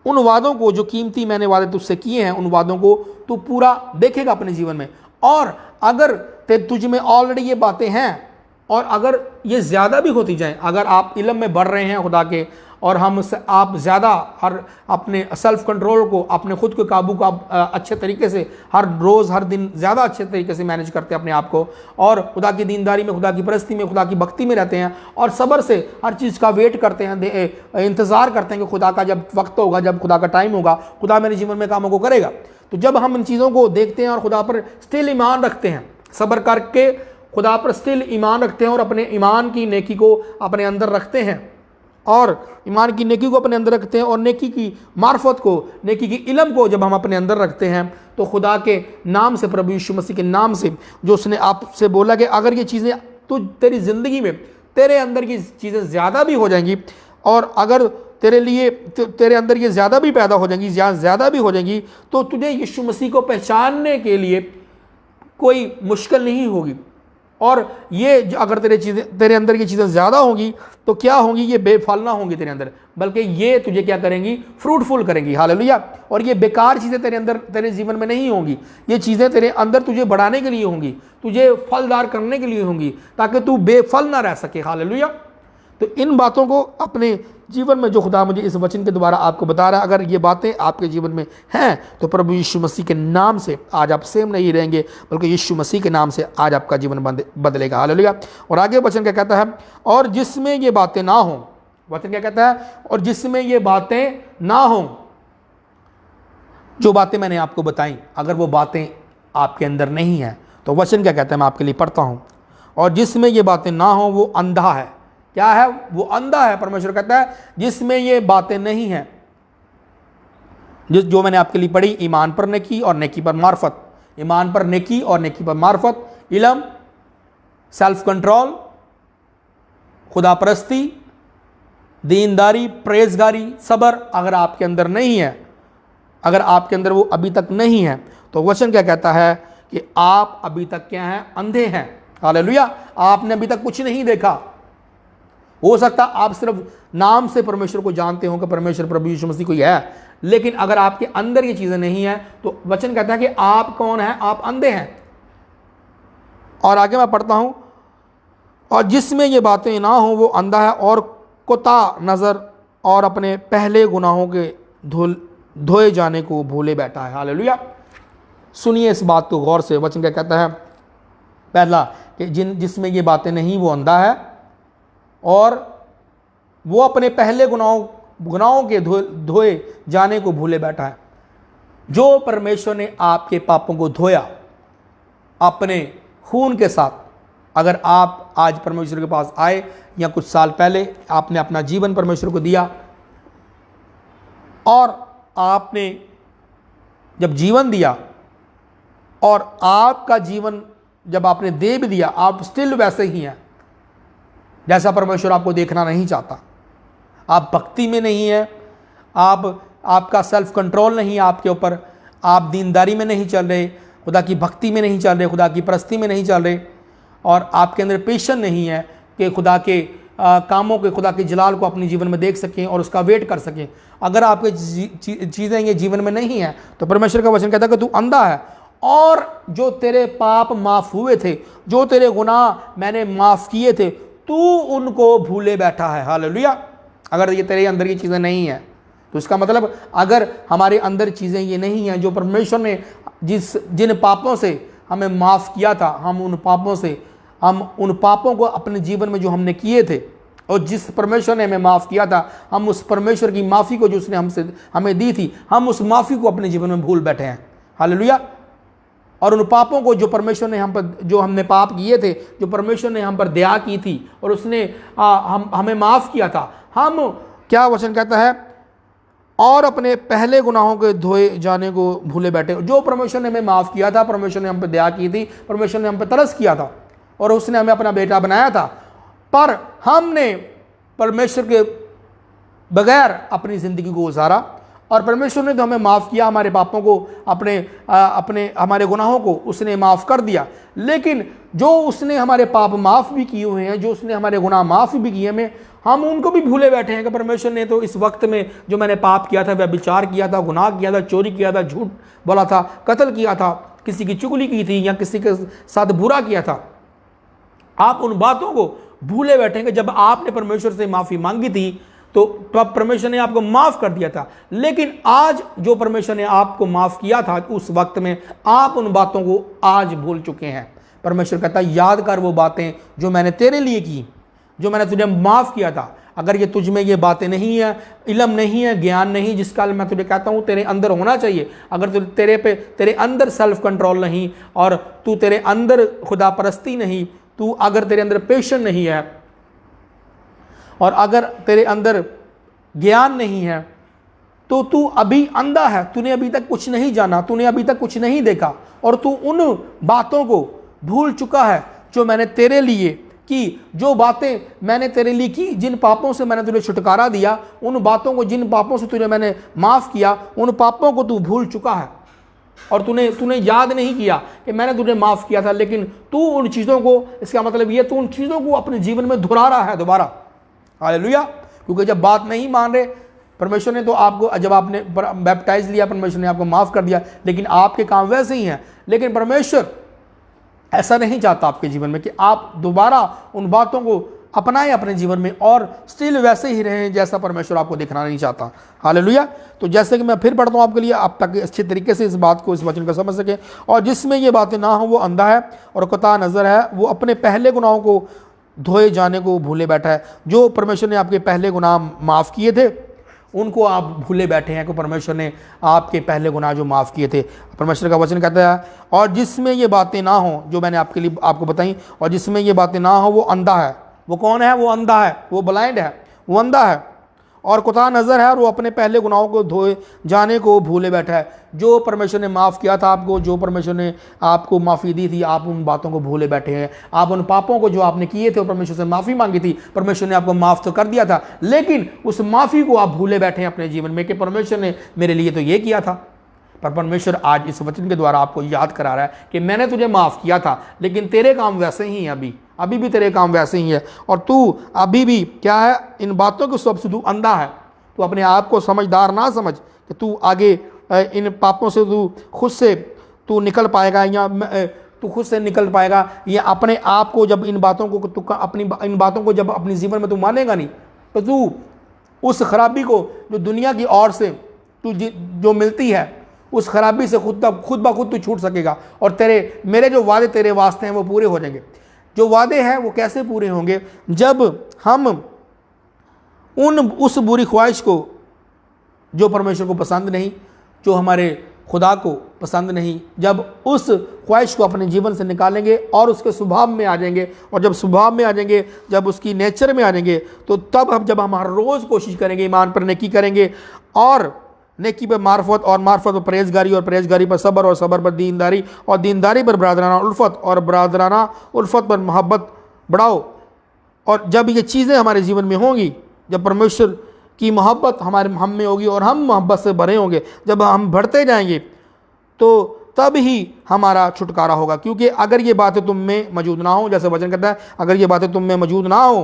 उन वादों को, जो कीमती मैंने वादे तुझसे किए हैं, उन वादों को तू पूरा देखेगा अपने जीवन में। और अगर तुझ में ऑलरेडी ये बातें हैं और अगर ये ज़्यादा भी होती जाएं, अगर आप इल्म में बढ़ रहे हैं खुदा के, और आप ज़्यादा हर अपने सेल्फ कंट्रोल को, अपने खुद के काबू को आप अच्छे तरीके से हर रोज़ हर दिन ज़्यादा अच्छे तरीके से मैनेज करते हैं अपने आप को, और खुदा की दीनदारी में, खुदा की परस्ती में, खुदा की भक्ति में रहते हैं, और सब्र से हर चीज़ का वेट करते हैं, इंतज़ार करते हैं कि खुदा का जब वक्त होगा, जब खुदा का टाइम होगा, खुदा मेरे जीवन में कामों को करेगा। तो जब हम इन चीज़ों को देखते हैं और खुदा पर स्टिल ईमान रखते हैं, सब्र करके खुदा पर स्टिल ईमान रखते हैं, और अपने ईमान की नेकी को अपने अंदर रखते हैं, और ईमान की नेकी को अपने अंदर रखते हैं, और नेकी की मार्फत को, नेकी की इल्म को जब हम अपने अंदर रखते हैं, तो खुदा के नाम से, प्रभु यीशु मसीह के नाम से, जो उसने आपसे बोला कि अगर ये चीज़ें तेरी ज़िंदगी में, तेरे अंदर की चीज़ें ज़्यादा भी हो जाएंगी, और अगर तेरे अंदर ये ज़्यादा भी पैदा हो जाएंगी, ज़्यादा भी हो जाएंगी, तो तुझे यीशु मसीह को पहचानने के लिए कोई मुश्किल नहीं होगी। और ये अगर तेरे अंदर ये चीज़ें ज़्यादा होंगी, तो क्या होंगी? ये बेफल ना होंगी तेरे अंदर, बल्कि ये तुझे क्या करेंगी? फ्रूटफुल करेंगी। हालेलुया। और ये बेकार चीज़ें तेरे अंदर, तेरे जीवन में नहीं होंगी। ये चीज़ें तेरे अंदर तुझे बढ़ाने के लिए होंगी, तुझे फलदार करने के लिए होंगी, ताकि तू बेफल ना रह सके। हालेलुया। तो इन बातों को अपने जीवन में, जो खुदा मुझे इस वचन के द्वारा आपको बता रहा है, अगर ये बातें आपके जीवन में हैं, तो प्रभु यीशु मसीह के नाम से आज आप सेम नहीं रहेंगे, बल्कि यीशु मसीह के नाम से आज आपका जीवन बदलेगा। हालेलुया। और आगे वचन क्या कहता है? और जिसमें ये बातें ना हों, वचन क्या कहता है? और जिसमें ये बातें ना हों, जो बातें मैंने आपको बताई, अगर वो बातें आपके अंदर नहीं हैं, तो वचन क्या कहता है? मैं आपके लिए पढ़ता हूँ। और जिसमें ये बातें ना हों, वो अंधा है। क्या है? वो अंधा है। परमेश्वर कहता है जिसमें ये बातें नहीं हैं, जो मैंने आपके लिए पढ़ी, ईमान पर नेकी और नेकी पर मार्फत, ईमान पर नेकी और नेकी पर मार्फत, इल्म, सेल्फ कंट्रोल, खुदा परस्ती, दीनदारी, परहेजगारी, सब्र अगर आपके अंदर नहीं है, अगर आपके अंदर वो अभी तक नहीं है तो वचन क्या कहता है कि आप अभी तक क्या हैं, अंधे हैं। हालेलुया। आपने अभी तक कुछ नहीं देखा। हो सकता आप सिर्फ नाम से परमेश्वर को जानते हो कि परमेश्वर प्रभु यीशु मसीह कोई है, लेकिन अगर आपके अंदर ये चीजें नहीं है तो वचन कहता है कि आप कौन हैं, आप अंधे हैं। और आगे मैं पढ़ता हूं, और जिसमें ये बातें ना हो वो अंधा है और कोता नजर और अपने पहले गुनाहों के धोए जाने को भूले बैठा है। हालेलुया। सुनिए इस बात को गौर से। वचन क्या कहता है? पहला कि जिसमें ये बातें नहीं वो अंधा है और वो अपने पहले गुनाहों के धोए जाने को भूले बैठा है। जो परमेश्वर ने आपके पापों को धोया अपने खून के साथ, अगर आप आज परमेश्वर के पास आए या कुछ साल पहले आपने अपना जीवन परमेश्वर को दिया और आपने जब जीवन दिया और आपका जीवन जब आपने दे भी दिया, आप स्टिल वैसे ही हैं जैसा परमेश्वर आपको देखना नहीं चाहता। आप भक्ति में नहीं है, आपका सेल्फ कंट्रोल नहीं है आपके ऊपर, आप दीनदारी में नहीं चल रहे, खुदा की भक्ति में नहीं चल रहे, खुदा की परस्ती में नहीं चल रहे, और आपके अंदर पेशन नहीं है कि खुदा के कामों के, खुदा के जलाल को अपने जीवन में देख सकें और उसका वेट कर सकें। अगर आपके चीज़ें ये जीवन में नहीं हैं तो परमेश्वर का वचन कहता है कि तू अंधा है। और जो तेरे पाप माफ़ हुए थे, जो तेरे गुनाह मैंने माफ़ किए थे, तू उनको भूले बैठा है। हालेलुया। अगर ये तेरे अंदर की चीज़ें नहीं हैं तो इसका मतलब अगर हमारे अंदर चीज़ें ये नहीं हैं जो परमेश्वर ने जिन पापों से हमें माफ़ किया था, हम उन पापों को अपने जीवन में जो हमने किए थे और जिस परमेश्वर ने हमें माफ़ किया था, हम उस परमेश्वर की माफ़ी को जो उसने हमें दी थी, हम उस माफ़ी को अपने जीवन में भूल बैठे हैं। हालेलुया। और उन पापों को जो परमेश्वर ने जो हमने पाप किए थे, जो परमेश्वर ने हम पर दया की थी और उसने हमें माफ़ किया था, हम क्या वचन कहता है, और अपने पहले गुनाहों के धोए जाने को भूले बैठे। जो परमेश्वर ने हमें माफ़ किया था, परमेश्वर ने हम पर दया की थी, परमेश्वर ने हम पर तरस किया था और उसने हमें अपना बेटा बनाया था, पर हमने परमेश्वर के बगैर अपनी ज़िंदगी को गुजारा और परमेश्वर ने तो हमें माफ़ किया, हमारे पापों को, अपने हमारे गुनाहों को उसने माफ़ कर दिया। लेकिन जो उसने हमारे पाप माफ़ भी किए हुए हैं, जो उसने हमारे गुनाह माफ़ भी किए हैं, हम उनको भी भूले बैठे हैं कि परमेश्वर ने तो इस वक्त में जो मैंने पाप किया था, व्यभिचार किया था, गुनाह किया था, चोरी किया था, झूठ बोला था, कत्ल किया था, किसी की चुगली की थी या किसी के साथ बुरा किया था, आप उन बातों को भूले बैठेंगे। जब आपने परमेश्वर से माफ़ी मांगी थी तो परमेश्वर ने आपको माफ़ कर दिया था, लेकिन आज जो परमेश्वर ने आपको माफ़ किया था उस वक्त में आप उन बातों को आज भूल चुके हैं। परमेश्वर कहता है याद कर वो बातें जो मैंने तेरे लिए की, जो मैंने तुझे माफ़ किया था। अगर ये तुझ में ये बातें नहीं है, इल्म नहीं है, ज्ञान नहीं, जिसका मैं तुझे कहता हूँ तेरे अंदर होना चाहिए, अगर तेरे अंदर सेल्फ कंट्रोल नहीं और तू तेरे अंदर खुदा परस्ती नहीं, तू अगर तेरे अंदर पेशन नहीं है और अगर तेरे अंदर ज्ञान नहीं है तो तू अभी अंधा है। तूने अभी तक कुछ नहीं जाना, तूने अभी तक कुछ नहीं देखा और तू उन बातों को भूल चुका है जो मैंने तेरे लिए की, जो बातें मैंने तेरे लिए की, जिन पापों से मैंने तुझे छुटकारा दिया, उन बातों को, जिन पापों से तुझे मैंने माफ़ किया, उन पापों को तू भूल चुका है और तूने याद नहीं किया कि मैंने तुझे माफ़ किया था। लेकिन तू उन चीज़ों को, इसका मतलब ये तू उन चीज़ों को अपने जीवन में दोहरा रहा है दोबारा। हालेलुया। क्योंकि जब बात नहीं मान रहे, परमेश्वर ने तो आपको, जब आपने बैप्टाइज लिया, परमेश्वर ने आपको माफ़ कर दिया, लेकिन आपके काम वैसे ही हैं। लेकिन परमेश्वर ऐसा नहीं चाहता आपके जीवन में कि आप दोबारा उन बातों को अपनाएं अपने जीवन में और स्टिल वैसे ही रहें जैसा परमेश्वर आपको दिखना नहीं चाहता। हालेलुया। तो जैसे कि मैं फिर पढ़ता हूँ आपके लिए, आप ताकि अच्छे तरीके से इस बात को, इस वचन को समझ सकें। और जिसमें ये बातें ना हो वो अंधा है और कोता नज़र है, वो अपने पहले गुनाहों को धोए जाने को भूले बैठा है। जो परमेश्वर ने आपके पहले गुनाह माफ़ किए थे उनको आप भूले बैठे हैं कि परमेश्वर ने आपके पहले गुनाह जो माफ़ किए थे। परमेश्वर का वचन कहता है और जिसमें ये बातें ना हो जो मैंने आपको बताई, और जिसमें ये बातें ना हो वो अंधा है। वो कौन है? वो अंधा है, वो ब्लाइंड है, वो अंधा है और कोता नज़र है और वो अपने पहले गुनाहों को धोए जाने को भूले बैठा है। जो परमेश्वर ने माफ़ किया था आपको, जो परमेश्वर ने आपको माफ़ी दी थी, आप उन बातों को भूले बैठे हैं। आप उन पापों को जो आपने किए थे और परमेश्वर से माफ़ी मांगी थी, परमेश्वर ने आपको माफ़ तो कर दिया था, लेकिन उस माफ़ी को आप भूले बैठे हैं अपने जीवन में कि परमेश्वर ने मेरे लिए तो ये किया था, पर परमेश्वर आज इस वचन के द्वारा आपको याद करा रहा है कि मैंने तुझे माफ़ किया था, लेकिन तेरे काम वैसे ही हैं, अभी भी तेरे काम वैसे ही है, और तू अभी भी क्या है, इन बातों के सब से तू अंधा है। तू अपने आप को समझदार ना समझ कि तू आगे इन पापों से तू निकल पाएगा, या तू खुद से निकल पाएगा, या अपने आप को जब इन बातों को जब अपने जीवन में तू मानेगा नहीं, तो तू उस खराबी को जो दुनिया की ओर से तू जो मिलती है, उस खराबी से खुद ब खुद तू छूट सकेगा, और मेरे जो वादे तेरे वास्ते हैं वो पूरे हो जाएंगे। जो वादे हैं वो कैसे पूरे होंगे? जब हम उस बुरी ख्वाहिश को जो परमेश्वर को पसंद नहीं, जो हमारे खुदा को पसंद नहीं, जब उस ख्वाहिश को अपने जीवन से निकालेंगे और उसके स्वभाव में आ जाएंगे, और जब स्वभाव में आ जाएंगे, जब उसकी नेचर में आ जाएंगे, तो तब जब हम हर रोज़ कोशिश करेंगे, ईमान पर नेकी करेंगे, और नेकी पर मार्फत, और मार्फत पर परहेजगारी, और परहेजगारी पर सब्र, और सब्र पर दीनदारी, और दीनदारी पर बरादराना उल्फत, और बरादराना उल्फत पर मोहब्बत बढ़ाओ। और जब ये चीज़ें हमारे जीवन में होंगी, जब परमेश्वर की मोहब्बत हम में होगी और हम मोहब्बत से भरे होंगे, जब हम बढ़ते जाएंगे, तो तब ही हमारा छुटकारा होगा। क्योंकि अगर ये बातें तुम में मौजूद ना हो, जैसे वचन कहता है, अगर ये बातें तुम में मौजूद ना हो,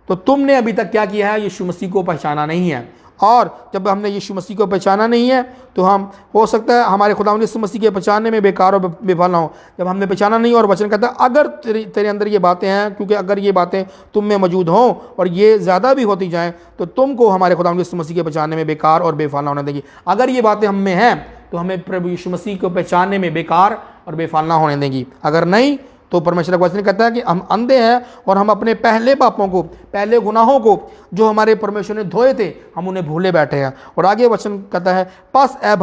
तो तुमने अभी तक क्या किया है? यीशु मसीह को पहचाना नहीं है। और जब हमने यीशु मसीह को पहचाना नहीं है, तो हम हो सकता है हमारे खुदावंद यीशु मसीह के पहचानने में बेकार और बेफल ना हो। जब हमने पहचाना नहीं, और वचन कहता है अगर तेरे अंदर ये बातें हैं, क्योंकि अगर ये बातें तुम में मौजूद हों और ये ज़्यादा भी होती जाएँ, तो तुमको हमारे खुदावंद यीशु मसीह के पहचानने में बेकार और बेफल ना होने देगी। अगर ये बातें हम में हैं, तो हमें प्रभु यीशु मसीह को पहचानने में बेकार और बेफल ना होने देंगी। अगर नहीं, तो परमेश्वर का वचन कहता है कि हम अंधे हैं, और हम अपने पहले पापों को, पहले गुनाहों को जो हमारे परमेश्वर ने धोए थे, हम उन्हें भूले बैठे हैं। और आगे वचन कहता है, पस ए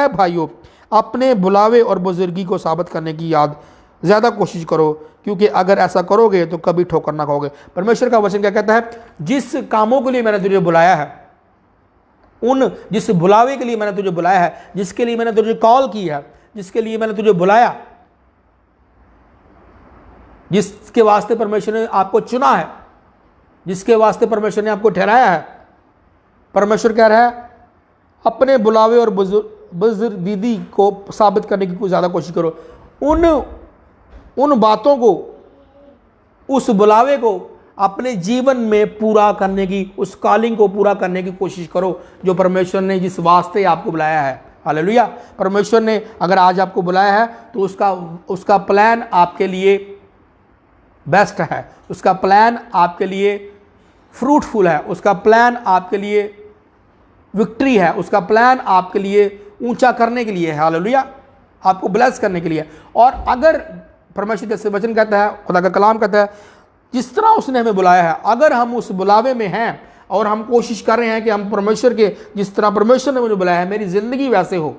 भाइयों अपने बुलावे और बुजुर्गी को साबित करने की ज़्यादा कोशिश करो, क्योंकि अगर ऐसा करोगे तो कभी ठोकर ना खाओगे। परमेश्वर का वचन क्या कहता है? जिस कामों के लिए मैंने तुझे बुलाया है, जिस बुलावे के लिए मैंने तुझे बुलाया है, जिसके लिए मैंने तुझे कॉल की है, जिसके लिए मैंने तुझे बुलाया, जिसके वास्ते परमेश्वर ने आपको चुना है, जिसके वास्ते परमेश्वर ने आपको ठहराया है, परमेश्वर कह रहा है अपने बुलावे और बुजुर्गी को साबित करने की कुछ ज़्यादा कोशिश करो। उन बातों को, उस बुलावे को अपने जीवन में पूरा करने की, उस कॉलिंग को पूरा करने की कोशिश करो जो परमेश्वर ने जिस वास्ते आपको बुलाया है। हालेलुया। परमेश्वर ने अगर आज आपको बुलाया है, तो उसका प्लान आपके लिए बेस्ट है, उसका प्लान आपके लिए फ्रूटफुल है, उसका प्लान आपके लिए विक्ट्री है, उसका प्लान आपके लिए ऊंचा करने के लिए है। हालेलुया। आपको ब्लेस करने के लिए। और अगर परमेश्वर जैसे वचन कहता है, खुदा का कलाम कहता है, जिस तरह उसने हमें बुलाया है, अगर हम उस बुलावे में हैं और हम कोशिश कर रहे हैं कि हम परमेश्वर के, जिस तरह परमेश्वर ने मुझे बुलाया है, मेरी ज़िंदगी वैसे हो,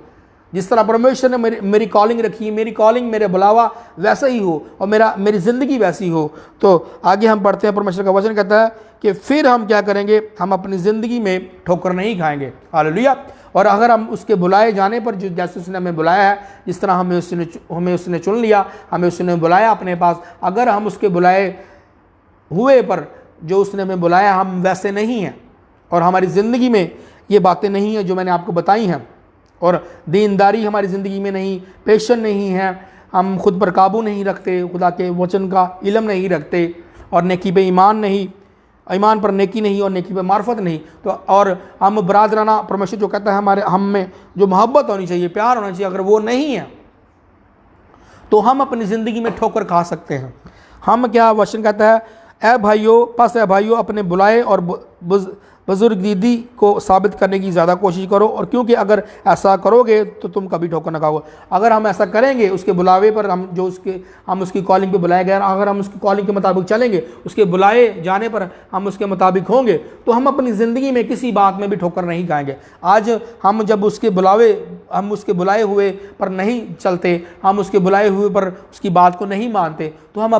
जिस तरह परमेश्वर ने मेरी कॉलिंग रखी है, मेरी कॉलिंग, मेरे बुलावा वैसा ही हो, और मेरी ज़िंदगी वैसी हो, तो आगे हम पढ़ते हैं, परमेश्वर का वचन कहता है कि फिर हम क्या करेंगे? हम अपनी ज़िंदगी में ठोकर नहीं खाएंगे। हालेलुया। और अगर हम उसके बुलाए जाने पर, जो जैसे उसने हमें बुलाया है, जिस तरह हमें उसने चुन लिया, हमें उसने बुलाया अपने पास, अगर हम उसके बुलाए हुए पर जो उसने हमें बुलाया हम वैसे नहीं हैं, और हमारी ज़िंदगी में ये बातें नहीं हैं जो मैंने आपको बताई हैं, और दीनदारी हमारी ज़िंदगी में नहीं, पेशन नहीं है, हम खुद पर काबू नहीं रखते, खुदा के वचन का इल्म नहीं रखते, और नेकी पे ईमान पर नेकी नहीं, और नेकी पे मार्फत नहीं, तो और हम बरादराना, परमेश्वर जो कहता है हम में जो मोहब्बत होनी चाहिए, प्यार होना चाहिए, अगर वो नहीं है, तो हम अपनी ज़िंदगी में ठोकर खा सकते हैं। हम क्या वचन कहता है? ए भाइयों अपने बुलाए और बुजुर्गी को साबित करने की ज़्यादा कोशिश करो, और क्योंकि अगर ऐसा करोगे तो तुम कभी ठोकर न खाओगे। अगर हम ऐसा करेंगे, उसके बुलावे पर हम उसकी कॉलिंग पे बुलाए गए, अगर हम उसकी कॉलिंग के मुताबिक चलेंगे, उसके बुलाए जाने पर हम उसके मुताबिक होंगे, तो हम अपनी ज़िंदगी में किसी बात में भी ठोकर नहीं खाएंगे। आज हम जब उसके बुलाए हुए पर नहीं चलते, हम उसके बुलाए हुए पर उसकी बात को नहीं मानते, तो हम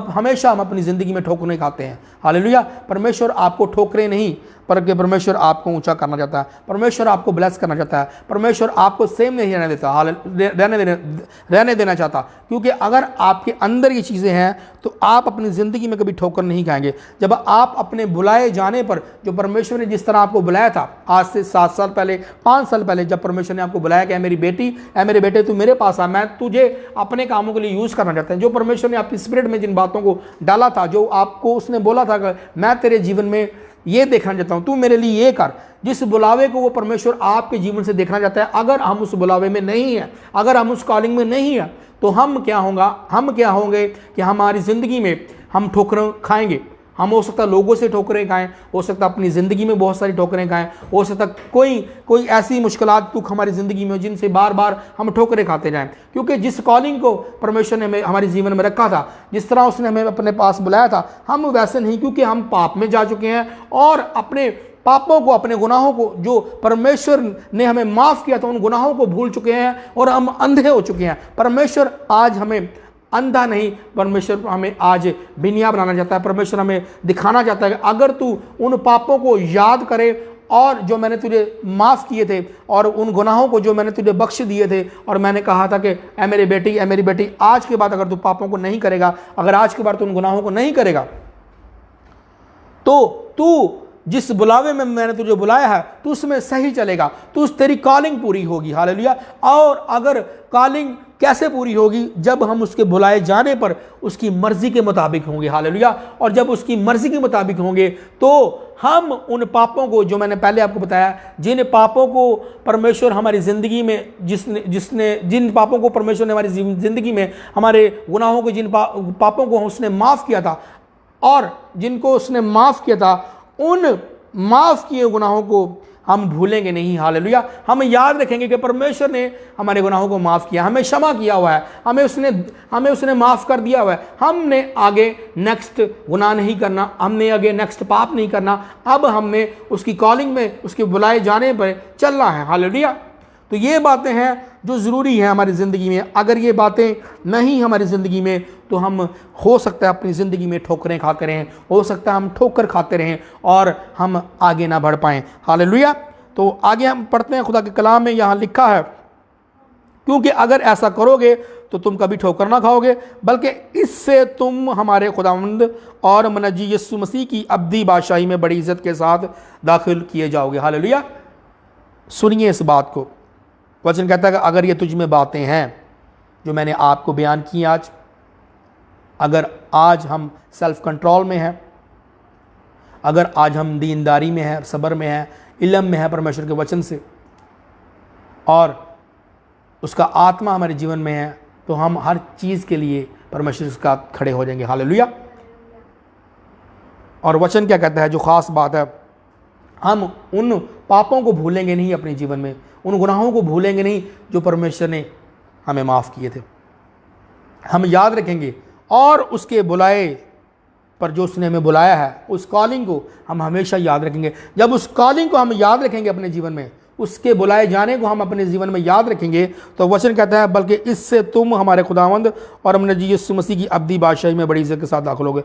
अपनी ज़िंदगी में ठोकर नहीं खाते हैं। हालेलुया। परमेश्वर आपको ठोकरे नहीं, पर परमेश्वर आपको ऊंचा करना चाहता है। परमेश्वर आपको ब्लेस करना चाहता है। परमेश्वर आपको सेम नहीं रहने देता, रहने देना चाहता, क्योंकि अगर आपके अंदर ये चीज़ें हैं तो आप अपनी ज़िंदगी में कभी ठोकर नहीं खाएंगे। जब आप अपने बुलाए जाने पर, जो परमेश्वर ने जिस तरह आपको बुलाया था आज से 7 साल पहले, 5 साल पहले, जब परमेश्वर ने आपको बुलाया कि मेरी बेटी, ऐ मेरे बेटे, तू मेरे पास आ, मैं तुझे अपने कामों के लिए यूज़ करना चाहता हूँ। जो परमेश्वर ने आपकी स्पिरिट में जिन बातों को डाला था, जो आपको उसने बोला था कि मैं तेरे जीवन में ये देखना चाहता हूं, तू मेरे लिए ये कर, जिस बुलावे को वो परमेश्वर आपके जीवन से देखना चाहता है, अगर हम उस बुलावे में नहीं है, अगर हम उस कॉलिंग में नहीं है, तो हम क्या होंगे कि हमारी ज़िंदगी में हम ठोकरें खाएंगे। हम हो सकता है लोगों से ठोकरें खाएं, हो सकता है अपनी ज़िंदगी में बहुत सारी ठोकरें खाएं, हो सकता है कोई ऐसी मुश्किलात दुख हमारी ज़िंदगी में हो जिनसे बार बार हम ठोकरें खाते जाएं। क्योंकि जिस कॉलिंग को परमेश्वर ने हमें हमारे जीवन में रखा था, जिस तरह उसने हमें अपने पास बुलाया था, हम वैसे नहीं, क्योंकि हम पाप में जा चुके हैं और अपने पापों को, अपने गुनाहों को जो परमेश्वर ने हमें माफ़ किया था, उन गुनाहों को भूल चुके हैं और हम अंधे हो चुके हैं। परमेश्वर आज हमें अंधा नहीं, परमेश्वर हमें आज बिनिया बनाना चाहता है। परमेश्वर हमें दिखाना चाहता है कि अगर तू उन पापों को याद करे और जो मैंने तुझे माफ़ किए थे, और उन गुनाहों को जो मैंने तुझे बख्श दिए थे, और मैंने कहा था कि ऐ मेरे बेटी, ऐ मेरी बेटी, आज के बाद अगर तू पापों को नहीं करेगा, अगर आज के बाद तू उन गुनाहों को नहीं करेगा, तो तू जिस बुलावे में मैंने तुझे बुलाया है तू उसमें सही चलेगा, तू तेरी कॉलिंग पूरी होगी। हालेलुया। और अगर कॉलिंग कैसे पूरी होगी? जब हम उसके बुलाए जाने पर उसकी मर्जी के मुताबिक होंगे। हालेलुया। और जब उसकी मर्जी के मुताबिक होंगे तो हम उन पापों को, जो मैंने पहले आपको बताया, जिन पापों को परमेश्वर हमारी ज़िंदगी में जिन पापों को परमेश्वर ने हमारी ज़िंदगी में, हमारे गुनाहों को, जिन पापों को उसने माफ़ किया था, और जिनको उसने माफ़ किया था, उन माफ़ किए गुनाहों को हम भूलेंगे नहीं। हालेलुया। हम याद रखेंगे कि परमेश्वर ने हमारे गुनाहों को माफ़ किया, हमें क्षमा किया हुआ है, हमें उसने माफ़ कर दिया हुआ है। हमने आगे नेक्स्ट गुनाह नहीं करना, हमने आगे नेक्स्ट पाप नहीं करना। अब हमने उसकी कॉलिंग में, उसके बुलाए जाने पर चलना है। हालेलुया। तो ये बातें हैं जो ज़रूरी है हमारी ज़िंदगी में। अगर ये बातें नहीं हमारी ज़िंदगी में, तो हम हो सकता है अपनी ज़िंदगी में ठोकरें खाते रहें, हो सकता है हम ठोकर खाते रहें और हम आगे ना बढ़ पाएँ। हालेलुया। तो आगे हम पढ़ते हैं, खुदा के कलाम में यहाँ लिखा है, क्योंकि अगर ऐसा करोगे तो तुम कभी ठोकर ना खाओगे, बल्कि इससे तुम हमारे खुदावंद और मनजी यीशु मसीह की अब्दी बादशाही में बड़ी इज़्ज़त के साथ दाखिल किए जाओगे। हालेलुया। सुनिए इस बात को। वचन कहता है कि अगर ये तुझ में बातें हैं जो मैंने आपको बयान की आज, अगर आज हम सेल्फ कंट्रोल में हैं, अगर आज हम दीनदारी में हैं, सब्र में हैं, इल्म में है परमेश्वर के वचन से, और उसका आत्मा हमारे जीवन में है, तो हम हर चीज़ के लिए परमेश्वर का खड़े हो जाएंगे। हालेलुया। और वचन क्या कहता है, जो ख़ास बात है, हम उन पापों को भूलेंगे नहीं अपने जीवन में, उन गुनाहों को भूलेंगे नहीं जो परमेश्वर ने हमें माफ़ किए थे। हम याद रखेंगे और उसके बुलाए पर जो उसने हमें बुलाया है, उस कॉलिंग को हम हमेशा याद रखेंगे। जब उस कॉलिंग को हम याद रखेंगे अपने जीवन में, उसके बुलाए जाने को हम अपने जीवन में याद रखेंगे, तो वचन कहता है बल्कि इससे तुम हमारे खुदावंद और हमने यीशु मसीह की अब्दी बादशाही में बड़ी इज़्ज़त के साथ दाखिल होगे।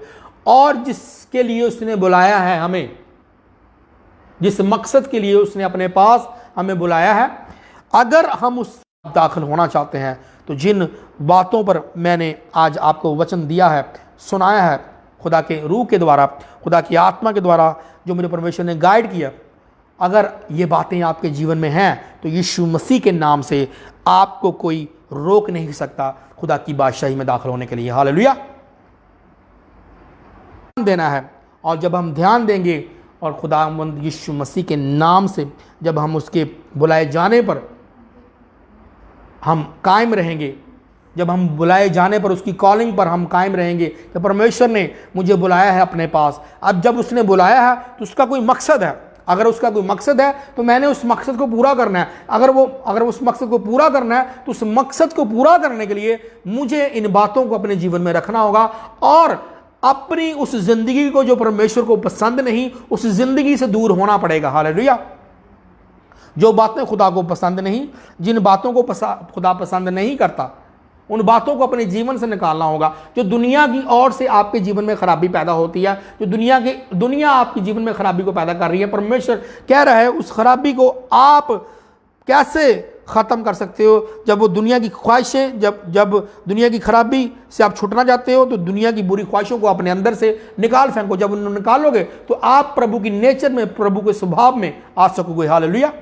और जिसके लिए उसने बुलाया है हमें, जिस मकसद के लिए उसने अपने पास हमें बुलाया है, अगर हम उस दाखिल होना चाहते हैं, तो जिन बातों पर मैंने आज आपको वचन दिया है, सुनाया है, खुदा के रूह के द्वारा, खुदा की आत्मा के द्वारा जो मुझे परमेश्वर ने गाइड किया, अगर ये बातें आपके जीवन में हैं, तो यीशु मसीह के नाम से आपको कोई रोक नहीं सकता खुदा की बादशाही में दाखिल होने के लिए। हालेलुया। देना है, और जब हम ध्यान देंगे और खुदावंद यीशु मसीह के नाम से जब हम उसके बुलाए जाने पर हम कायम रहेंगे, जब हम बुलाए जाने पर उसकी कॉलिंग पर हम कायम रहेंगे कि परमेश्वर ने मुझे बुलाया है अपने पास। अब जब उसने बुलाया है तो उसका कोई मकसद है। अगर उसका कोई मकसद है तो मैंने उस मकसद को पूरा करना है। अगर उस मकसद को पूरा करना है तो उस मकसद को पूरा करने के लिए मुझे इन बातों को अपने जीवन में रखना होगा, और अपनी उस ज़िंदगी को जो परमेश्वर को पसंद नहीं, उस ज़िंदगी से दूर होना पड़ेगा। हालेलुया। जो बातें खुदा को पसंद नहीं, जिन बातों को खुदा पसंद नहीं करता, उन बातों को अपने जीवन से निकालना होगा जो दुनिया की ओर से आपके जीवन में खराबी पैदा होती है, जो दुनिया आपके जीवन में खराबी को पैदा कर रही है। परमेश्वर कह रहा है उस खराबी को आप कैसे ख़त्म कर सकते हो। जब वो दुनिया की ख्वाहिशें, जब दुनिया की खराबी से आप छुटना चाहते हो तो दुनिया की बुरी ख्वाहिशों को अपने अंदर से निकाल फेंको। जब उन्हें निकालोगे तो आप प्रभु की नेचर में, प्रभु के स्वभाव में आ सकोगे। हालेलुया।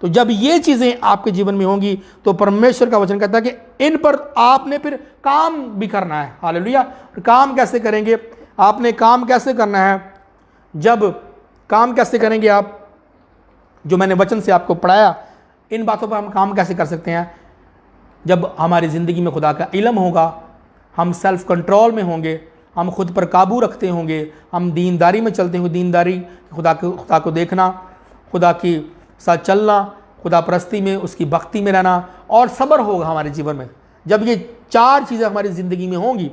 तो जब ये चीज़ें आपके जीवन में होंगी तो परमेश्वर का वचन कहता है कि इन पर आपने फिर काम भी करना है। हालेलुया। काम कैसे करेंगे? आपने काम कैसे करना है? जब काम कैसे करेंगे आप, जो मैंने वचन से आपको पढ़ाया, इन बातों पर हम काम कैसे कर सकते हैं? जब हमारी ज़िंदगी में खुदा का इल्म होगा, हम सेल्फ कंट्रोल में होंगे, हम खुद पर काबू रखते होंगे, हम दीनदारी में चलते होंगे। दीनदारी खुदा को देखना, खुदा की साथ चलना, खुदा परस्ती में, उसकी भक्ति में रहना, और सब्र होगा हमारे जीवन में। जब ये 4 चीज़ें हमारी ज़िंदगी में होंगी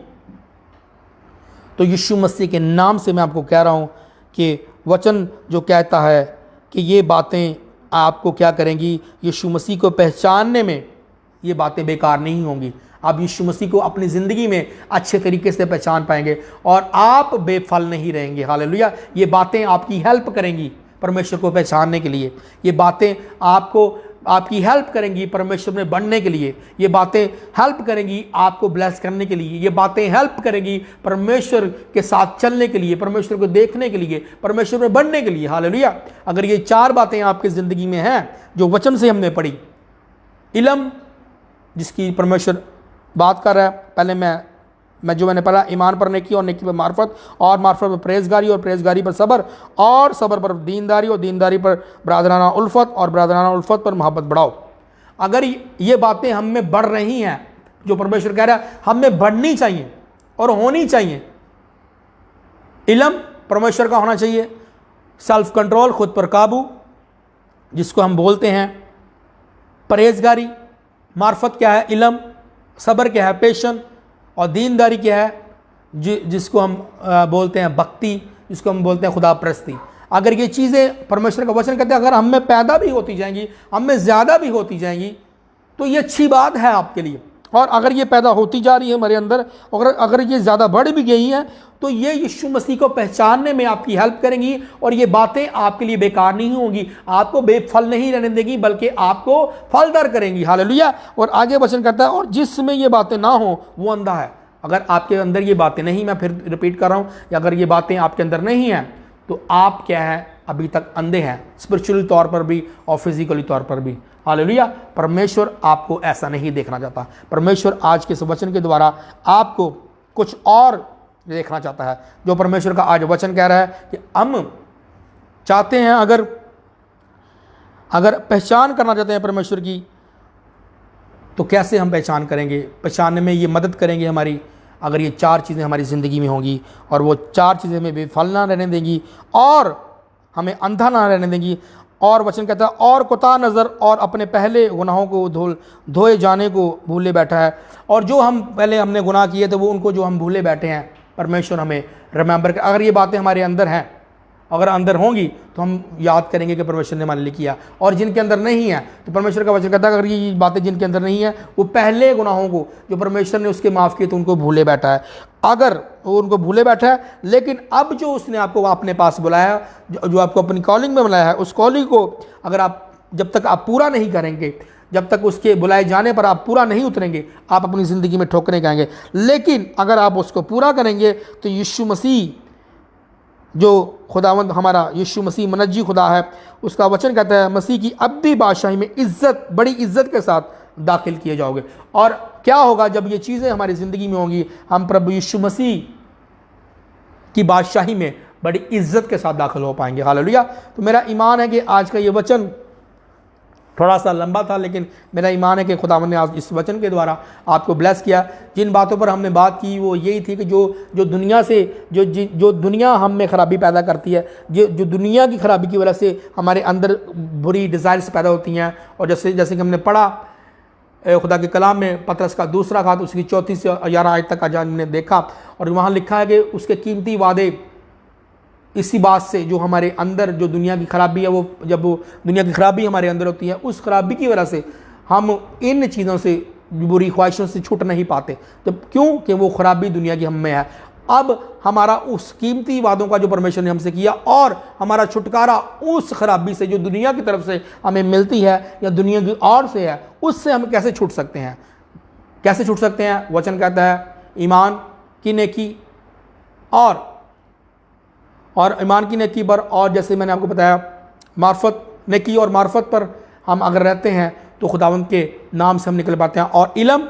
तो यीशु मसीह के नाम से मैं आपको कह रहा हूँ कि वचन जो कहता है कि ये बातें आपको क्या करेंगी, यीशु मसीह को पहचानने में ये बातें बेकार नहीं होंगी। आप यीशु मसीह को अपनी ज़िंदगी में अच्छे तरीके से पहचान पाएंगे और आप बेफल नहीं रहेंगे। हालेलुया। ये बातें आपकी हेल्प करेंगी परमेश्वर को पहचानने के लिए। ये बातें आपकी हेल्प करेंगी परमेश्वर में बढ़ने के लिए। ये बातें हेल्प करेंगी आपको ब्लेस करने के लिए। ये बातें हेल्प करेंगी परमेश्वर के साथ चलने के लिए, परमेश्वर को देखने के लिए, परमेश्वर में बढ़ने के लिए। हालेलुया। अगर ये 4 बातें आपकी ज़िंदगी में हैं जो वचन से हमने पढ़ी, इल्म जिसकी परमेश्वर बात कर रहा है, पहले मैंने पढ़ा ईमान पर नेकी और नेकी पर मार्फत, और मार्फत पर परहेजगारी, और परहेजगारी पर सब्र, और सब्र पर दीनदारी, और दीनदारी पर बरादराना उल्फत, और बरादराना उल्फत पर मोहब्बत बढ़ाओ। अगर ये बातें हम में बढ़ रही हैं, जो परमेश्वर कह रहा है हम में बढ़नी चाहिए और होनी चाहिए। इल्म परमेश्वर का होना चाहिए, सेल्फ कंट्रोल, खुद पर काबू जिसको हम बोलते हैं परहेजगारी, मार्फत क्या है इल्म, सब्र क्या है पेशन, और दीनदारी क्या है जिसको हम बोलते हैं भक्ति, जिसको हम बोलते हैं खुदा परस्ती। अगर ये चीज़ें परमेश्वर का वचन कहते हैं अगर हम में पैदा भी होती जाएंगी, हम में ज़्यादा भी होती जाएंगी, तो ये अच्छी बात है आपके लिए। और अगर ये पैदा होती जा रही है हमारे अंदर, और अगर ये ज़्यादा बढ़ भी गई हैं, तो ये यीशु मसीह को पहचानने में आपकी हेल्प करेंगी, और ये बातें आपके लिए बेकार नहीं होंगी, आपको बेफल नहीं रहने देंगी, बल्कि आपको फलदार करेंगी। हालेलुया। और आगे वचन कहता है और जिसमें ये बातें ना हो वो अंधा है। अगर आपके अंदर ये बातें नहीं, मैं फिर रिपीट कर रहा हूँ, अगर ये बातें आपके अंदर नहीं हैं तो आप क्या है, अभी तक अंधे हैं, स्पिरिचुअली तौर पर भी और फिजिकली तौर पर भी। हालेलुया। परमेश्वर आपको ऐसा नहीं देखना चाहता। परमेश्वर आज के इस वचन के द्वारा आपको कुछ और देखना चाहता है। जो परमेश्वर का आज वचन कह रहा है कि हम चाहते हैं, अगर पहचान करना चाहते हैं परमेश्वर की, तो कैसे हम पहचान करेंगे? पहचानने में ये मदद करेंगे हमारी, अगर ये 4 चीज़ें हमारी ज़िंदगी में होंगी, और वो 4 चीज़ें हमें बेफल ना रहने देंगी और हमें अंधा ना रहने देंगी। और वचन कहता है और कोताह नज़र और अपने पहले गुनाहों को धोए जाने को भूले बैठा है। और जो हमने गुनाह किए थे वो उनको जो हम भूले बैठे हैं, परमेश्वर हमें रिमेंबर कर। अगर ये बातें हमारे अंदर हैं, अगर अंदर होंगी तो हम याद करेंगे कि परमेश्वर ने हमारे लिए किया। और जिनके अंदर नहीं है तो परमेश्वर का वचन कहता है अगर ये बातें जिनके अंदर नहीं है वो पहले गुनाहों को जो परमेश्वर ने उसके माफ़ किए तो उनको भूले बैठा है। अगर वो उनको भूले बैठा है, लेकिन अब जो उसने आपको अपने पास बुलाया, जो आपको अपनी कॉलिंग में बुलाया है, उस कॉलिंग को अगर आप जब तक आप पूरा नहीं करेंगे, जब तक उसके बुलाए जाने पर आप पूरा नहीं उतरेंगे, आप अपनी ज़िंदगी में ठोकरें खाएंगे। लेकिन अगर आप उसको पूरा करेंगे तो यीशु मसीह जो खुदावंद हमारा यीशु मसीह मनज्जी खुदा है, उसका वचन कहता है मसीह की अब्दी बादशाही में इज़्ज़त, बड़ी इज़्ज़त के साथ दाखिल किए जाओगे। और क्या होगा जब ये चीज़ें हमारी ज़िंदगी में होंगी? हम प्रभु यीशु मसीह की बादशाही में बड़ी इज़्ज़त के साथ दाखिल हो पाएंगे। हालेलुया। तो मेरा ईमान है कि आज का ये वचन थोड़ा सा लंबा था, लेकिन मेरा ईमान है कि खुदावंद ने आज इस वचन के द्वारा आपको ब्लेस किया। जिन बातों पर हमने बात की वो यही थी कि जो दुनिया से जो दुनिया हम में ख़राबी पैदा करती है, जो दुनिया की ख़राबी की वजह से हमारे अंदर बुरी डिज़ायर्स पैदा होती हैं। और जैसे कि हमने पढ़ा खुदा के कलाम में पतरस का 2 खात उसकी 34 से 11 आयत तक आज हमने देखा, और वहाँ लिखा है कि उसके कीमती वादे इसी बात से जो हमारे अंदर जो दुनिया की खराबी है, वो जब वो दुनिया की खराबी हमारे अंदर होती है, उस खराबी की वजह से हम इन चीज़ों से बुरी ख्वाहिशों से छूट नहीं पाते। तो क्यों कि वो खराबी दुनिया की हम में है। अब हमारा उस कीमती वादों का जो परमेश्वर ने हमसे किया और हमारा छुटकारा उस खराबी से जो दुनिया की तरफ से हमें मिलती है या दुनिया की ओर से है, उससे हम कैसे छूट सकते हैं? कैसे छूट सकते हैं? वचन कहता है ईमान की नेकी और ईमान की नेकी पर, और जैसे मैंने आपको बताया मार्फत, नेकी और मार्फत पर हम अगर रहते हैं तो खुदावंद के नाम से हम निकल पाते हैं। और इल्म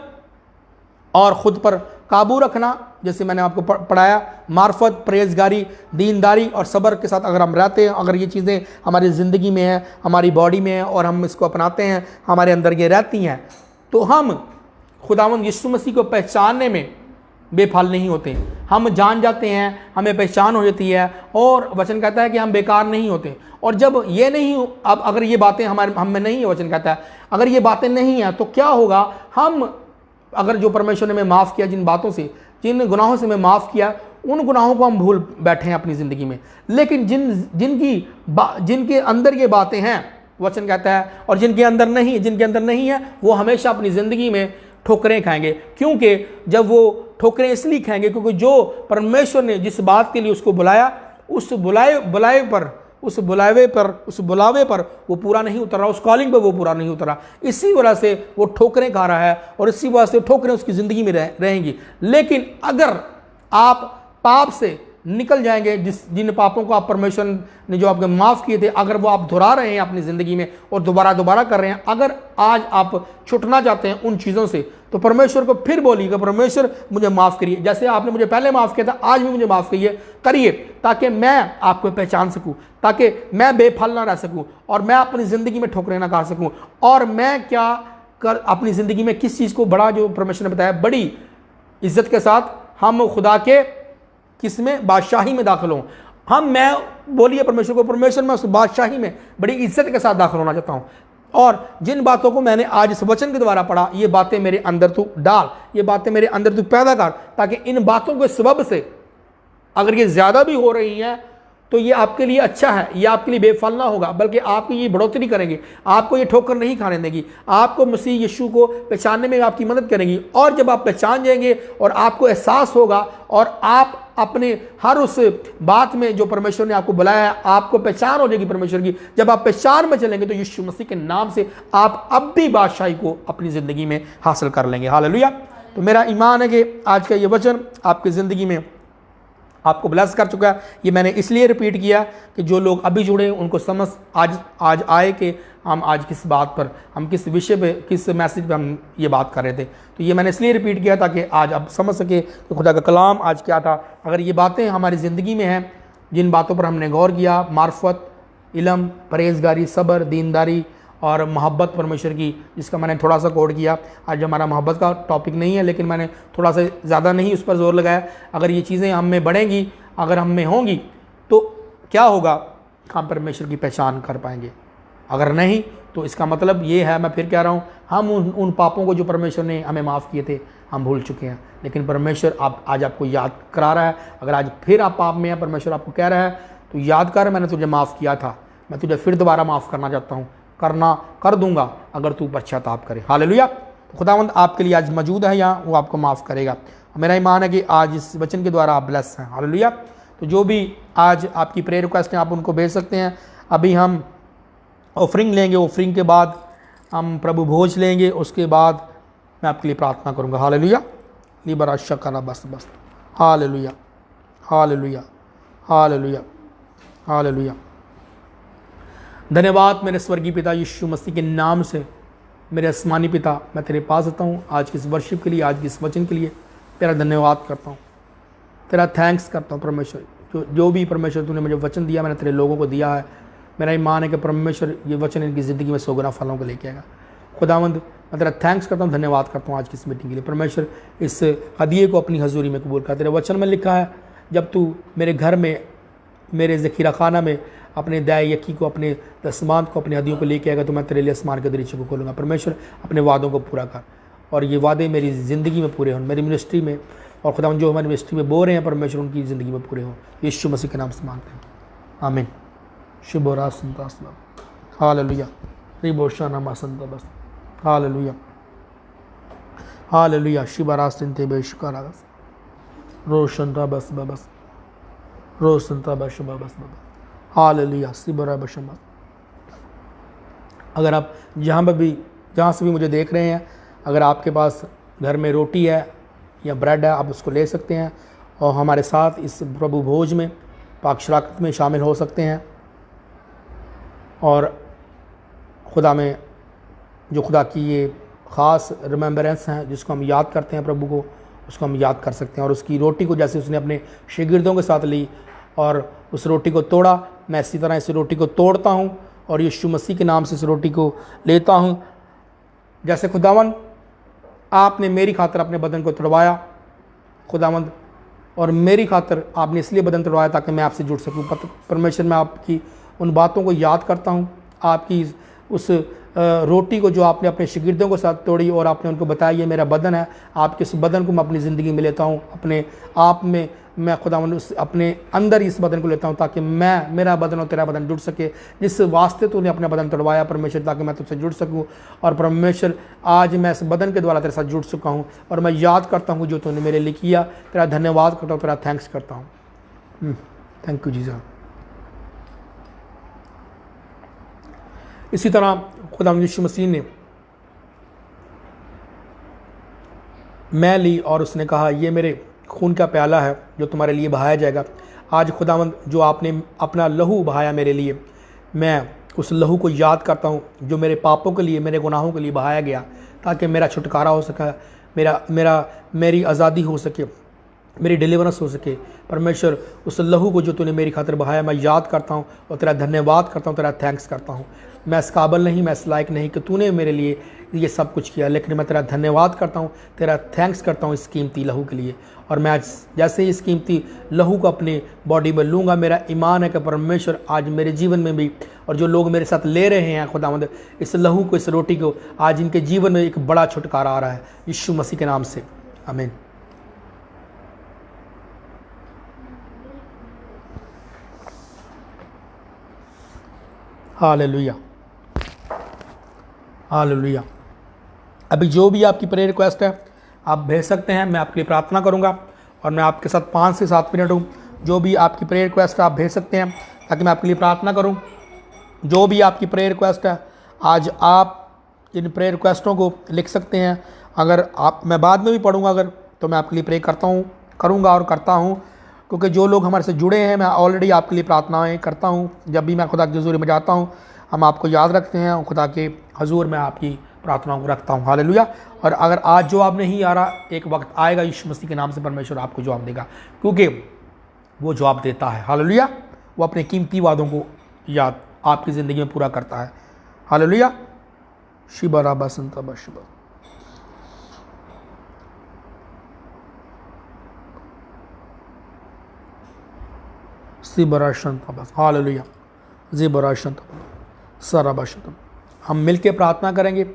और ख़ुद पर काबू रखना, जैसे मैंने आपको पढ़ाया, मार्फत, परहेजगारी, दीनदारी और सब्र के साथ अगर हम रहते हैं, अगर ये चीज़ें हमारी ज़िंदगी में हैं, हमारी बॉडी में हैं और हम इसको अपनाते हैं, हमारे अंदर ये रहती हैं, तो हम खुदावंद यीशु मसीह को पहचानने में बेफल नहीं होते। हम जान जाते हैं, हमें पहचान हो जाती है और वचन कहता है कि हम बेकार नहीं होते। और जब ये नहीं, अब अगर ये बातें हम में नहीं है, वचन कहता है अगर ये बातें नहीं हैं तो क्या होगा? हम अगर जो परमेश्वर ने हमें माफ़ किया, जिन बातों से, जिन गुनाहों से हमें माफ़ किया, उन गुनाहों को हम भूल बैठे हैं अपनी ज़िंदगी में। लेकिन जिनके अंदर ये बातें हैं, वचन कहता है, और जिनके अंदर नहीं है वो हमेशा अपनी ज़िंदगी में ठोकरें खाएंगे। क्योंकि जब वो ठोकरें इसलिए खाएंगे क्योंकि जो परमेश्वर ने जिस बात के लिए उसको बुलाया, उस बुलावे पर वो पूरा नहीं उतर रहा, उस कॉलिंग पर वो पूरा नहीं उतर रहा। इसी वजह से वो ठोकरें खा रहा है और इसी वजह से ठोकरें उसकी ज़िंदगी में रहेंगी। लेकिन अगर आप पाप से निकल जाएंगे, जिन पापों को आप परमेश्वर ने जो आपके माफ़ किए थे, अगर वो आप दोहरा रहे हैं अपनी ज़िंदगी में और दोबारा कर रहे हैं, अगर आज आप छुटना चाहते हैं उन चीज़ों से, तो परमेश्वर को फिर बोलिएगा, परमेश्वर मुझे माफ़ करिए, जैसे आपने मुझे पहले माफ़ किया था, आज भी मुझे माफ़ करिए, ताकि मैं आपको पहचान सकूं, ताकि मैं बेफल ना रह सकूं और मैं अपनी ज़िंदगी में ठोकरें ना खा सकूं। और मैं क्या अपनी ज़िंदगी में किस चीज़ को बड़ा, जो परमेश्वर ने बताया, बड़ी इज्जत के साथ हम खुदा के किसमें, बादशाही में दाखिल हों। मैं बोलिए परमेश्वर को, परमेश्वर मैं उस बादशाही में बड़ी इज्जत के साथ दाखिल होना चाहता हूँ। और जिन बातों को मैंने आज इस वचन के द्वारा पढ़ा, ये बातें मेरे अंदर तू डाल, ये बातें मेरे अंदर तू पैदा कर, ताकि इन बातों के सबब से अगर ये ज़्यादा भी हो रही हैं तो ये आपके लिए अच्छा है, ये आपके लिए बेफल ना होगा, बल्कि आपकी ये बढ़ोतरी करेंगे, आपको ये ठोकर नहीं खाने देगी, आपको मसीह यीशु को पहचानने में आपकी मदद करेंगी। और जब आप पहचान जाएंगे और आपको एहसास होगा और आप अपने हर उस बात में जो परमेश्वर ने आपको बुलाया है, आपको पहचान हो जाएगी परमेश्वर की। जब आप पहचान में चलेंगे तो यीशु मसीह के नाम से आप अब भी बादशाही को अपनी ज़िंदगी में हासिल कर लेंगे। हालेलुया। तो मेरा ईमान है कि आज का ये वचन आपकी ज़िंदगी में आपको ब्लेस कर चुका है। ये मैंने इसलिए रिपीट किया कि जो लोग अभी जुड़े उनको समझ आज आए कि हम आज किस बात पर, हम किस विषय पे, किस मैसेज पे हम ये बात कर रहे थे। तो ये मैंने इसलिए रिपीट किया ताकि आज आप समझ सके कि खुदा का कलाम आज क्या था। अगर ये बातें हमारी ज़िंदगी में हैं, जिन बातों पर हमने गौर किया, मार्फत, इल्म, परहेजगारी, सब्र, दीनदारी और मोहब्बत परमेश्वर की, जिसका मैंने थोड़ा सा कोड किया। आज हमारा मोहब्बत का टॉपिक नहीं है, लेकिन मैंने थोड़ा सा ज़्यादा नहीं उस पर जोर लगाया। अगर ये चीज़ें हम में बढ़ेंगी, अगर हम में होंगी, तो क्या होगा? हम परमेश्वर की पहचान कर पाएंगे। अगर नहीं तो इसका मतलब ये है, मैं फिर कह रहा हूँ, हम उन पापों को जो परमेश्वर ने हमें माफ़ किए थे हम भूल चुके हैं। लेकिन परमेश्वर आज आपको याद करा रहा है। अगर आज फिर आप पाप में हैं, परमेश्वर आपको कह रहा है तो याद कर, मैंने तुझे माफ़ किया था, मैं तुझे फिर दोबारा माफ़ करना चाहता हूँ, कर दूंगा अगर तू पश्चाताप करे। हालेलुया। तो खुदावंद आपके लिए आज मौजूद है यहाँ, वो आपको माफ़ करेगा। मेरा ईमान है कि आज इस वचन के द्वारा आप ब्लेस हैं। हालेलुया। तो जो भी आज आपकी प्रेयर रिक्वेस्ट हैं आप उनको भेज सकते हैं। अभी हम ऑफरिंग लेंगे, ऑफरिंग के बाद हम प्रभु भोज लेंगे, उसके बाद मैं आपके लिए प्रार्थना करूँगा। हालेलुया। लिबरा शक्करा बस। Hallelujah, hallelujah, hallelujah, hallelujah. धन्यवाद मेरे स्वर्गीय पिता यीशु मसीह के नाम से। मेरे आसमानी पिता, मैं तेरे पास आता हूँ आज की इस वर्शिप के लिए, आज की इस वचन के लिए तेरा धन्यवाद करता हूँ, तेरा थैंक्स करता हूँ परमेश्वर। जो भी परमेश्वर तूने मुझे वचन दिया, मैंने तेरे लोगों को दिया है। मेरा ईमान है कि परमेश्वर ये वचन इनकी ज़िंदगी में 100 गुना फलों को लेके आएगा। खुदावंद मैं तेरा थैंक्स करता हूँ, धन्यवाद करता हूँ आज की इस मीटिंग के लिए। परमेश्वर इस हदिये को अपनी हजूरी में कबूल कर। तेरे वचन में लिखा है, जब तू मेरे घर में, मेरे ज़खीरा खाना में अपने दाएं यकी को, अपने दसमांत को, अपनी हदियों को लेके आएगा, तो मैं तेरे लिए आसमान के दरीचे को खोलूँगा। परमेश्वर अपने वादों को पूरा कर और ये वादे मेरी ज़िंदगी में पूरे हों, मेरी मिनिस्ट्री में, और खुदा जो हमारी मिनिस्ट्री में बो रहे हैं परमेश्वर उनकी ज़िंदगी में पूरे हों। यीशु मसीह के नाम से मांगते हैं, आमीन। शुभोरा संतासना। हालेलुया। रिबोशाना मासंता बस। हालेलुया। हालेलुया शिबरास्तिन ते बेशुकरास रोशनता बस बस रोशनता बस बस हालेलुया शिबरा बशम। अगर आप जहाँ से भी मुझे देख रहे हैं, अगर आपके पास घर में रोटी है या ब्रेड है, आप उसको ले सकते हैं और हमारे साथ इस प्रभु भोज में पाक शराकत में शामिल हो सकते हैं। और खुदा में जो खुदा की ये ख़ास रिमेम्बरेंस हैं जिसको हम याद करते हैं प्रभु को, उसको हम याद कर सकते हैं। और उसकी रोटी को जैसे उसने अपने शागिर्दों के साथ ली और उस रोटी को तोड़ा, मैं इसी तरह इस रोटी को तोड़ता हूँ और यीशु मसीह के नाम से इस रोटी को लेता हूँ। जैसे खुदावंद आपने मेरी खातिर अपने बदन को तोड़वाया खुदावंद, और मेरी खातिर आपने इसलिए बदन तोड़वाया ताकि मैं आपसे जुड़ सकूँ। परमेश्वर, मैं आपकी उन बातों को याद करता हूँ, आपकी उस रोटी को जो आपने अपने शागिर्दों के साथ तोड़ी और आपने उनको बताया ये मेरा बदन है, आपके इस बदन को मैं अपनी ज़िंदगी में लेता हूँ, अपने आप में मैं खुदावंद उस अपने अंदर इस बदन को लेता हूँ ताकि मेरा बदन और तेरा बदन जुड़ सके। जिस वास्ते तूने अपना बदन तोड़वाया परमेश्वर, ताकि मैं तुझसे जुड़ सकूँ। और परमेश्वर, आज मैं इस बदन के द्वारा तेरे साथ जुड़ चुका हूँ और मैं याद करता हूँ जो तूने मेरे लिए किया। तेरा धन्यवाद करता हूँ, तेरा थैंक्स करता हूँ। Thank you Jesus. इसी तरह खुदा यीशु मसीह ने मैं ली और उसने कहा ये मेरे खून का प्याला है जो तुम्हारे लिए बहाया जाएगा। आज खुदावंद जो आपने अपना लहू बहाया मेरे लिए, मैं उस लहू को याद करता हूँ जो मेरे पापों के लिए, मेरे गुनाहों के लिए बहाया गया, ताकि मेरा छुटकारा हो सके, मेरी आज़ादी हो सके, मेरी डिलीवरेंस हो सके। परमेश्वर, उस लहू को जो तूने मेरी खातिर बहाया मैं याद करता हूँ और तेरा धन्यवाद करता हूँ, तेरा थैंक्स करता हूँ। मैं इस काबिल नहीं, मैं इस लायक नहीं कि तूने मेरे लिए ये सब कुछ किया, लेकिन मैं तेरा धन्यवाद करता हूँ, तेरा थैंक्स करता हूँ इस कीमती लहू के लिए। और मैं आज जैसे ही इस कीमती लहू को अपने बॉडी में लूँगा, मेरा ईमान है कि परमेश्वर आज मेरे जीवन में भी, और जो लोग मेरे साथ ले रहे हैं खुदावंद इस लहू को, इस रोटी को, आज इनके जीवन में एक बड़ा छुटकारा आ रहा है यीशु मसीह के नाम से। आमीन। Hallelujah hallelujah. अभी जो भी आपकी प्रेयर रिक्वेस्ट है आप भेज सकते हैं, मैं आपके लिए प्रार्थना करूंगा और मैं आपके साथ 5 से 7 मिनट हूँ। जो भी आपकी प्रेयर रिक्वेस्ट है आप भेज सकते हैं ताकि मैं आपके लिए प्रार्थना करूं। जो भी आपकी प्रेयर रिक्वेस्ट है आज आप इन प्रेयर रिक्वेस्टों को लिख सकते हैं। अगर आप, मैं बाद में भी पढ़ूंगा अगर, तो मैं आपके लिए प्रे करूंगा और करता हूं, क्योंकि जो लोग हमारे से जुड़े हैं मैं ऑलरेडी आपके लिए प्रार्थनाएं करता हूं। जब भी मैं खुदा के हुजूर में जाता हूं हम आपको याद रखते हैं और खुदा के हुजूर में आपकी प्रार्थनाओं को रखता हूं। हालेलुया। और अगर आज जवाब नहीं आ रहा, एक वक्त आएगा यीशु मसीह के नाम से परमेश्वर आपको जवाब देगा, क्योंकि वो जवाब देता है। हालेलुया। वो अपने कीमती वादों को याद आपकी ज़िंदगी में पूरा करता है। हालेलुया। शिबरा बसंता बशबा। हालेलुया। हम मिलके प्रार्थना करेंगे।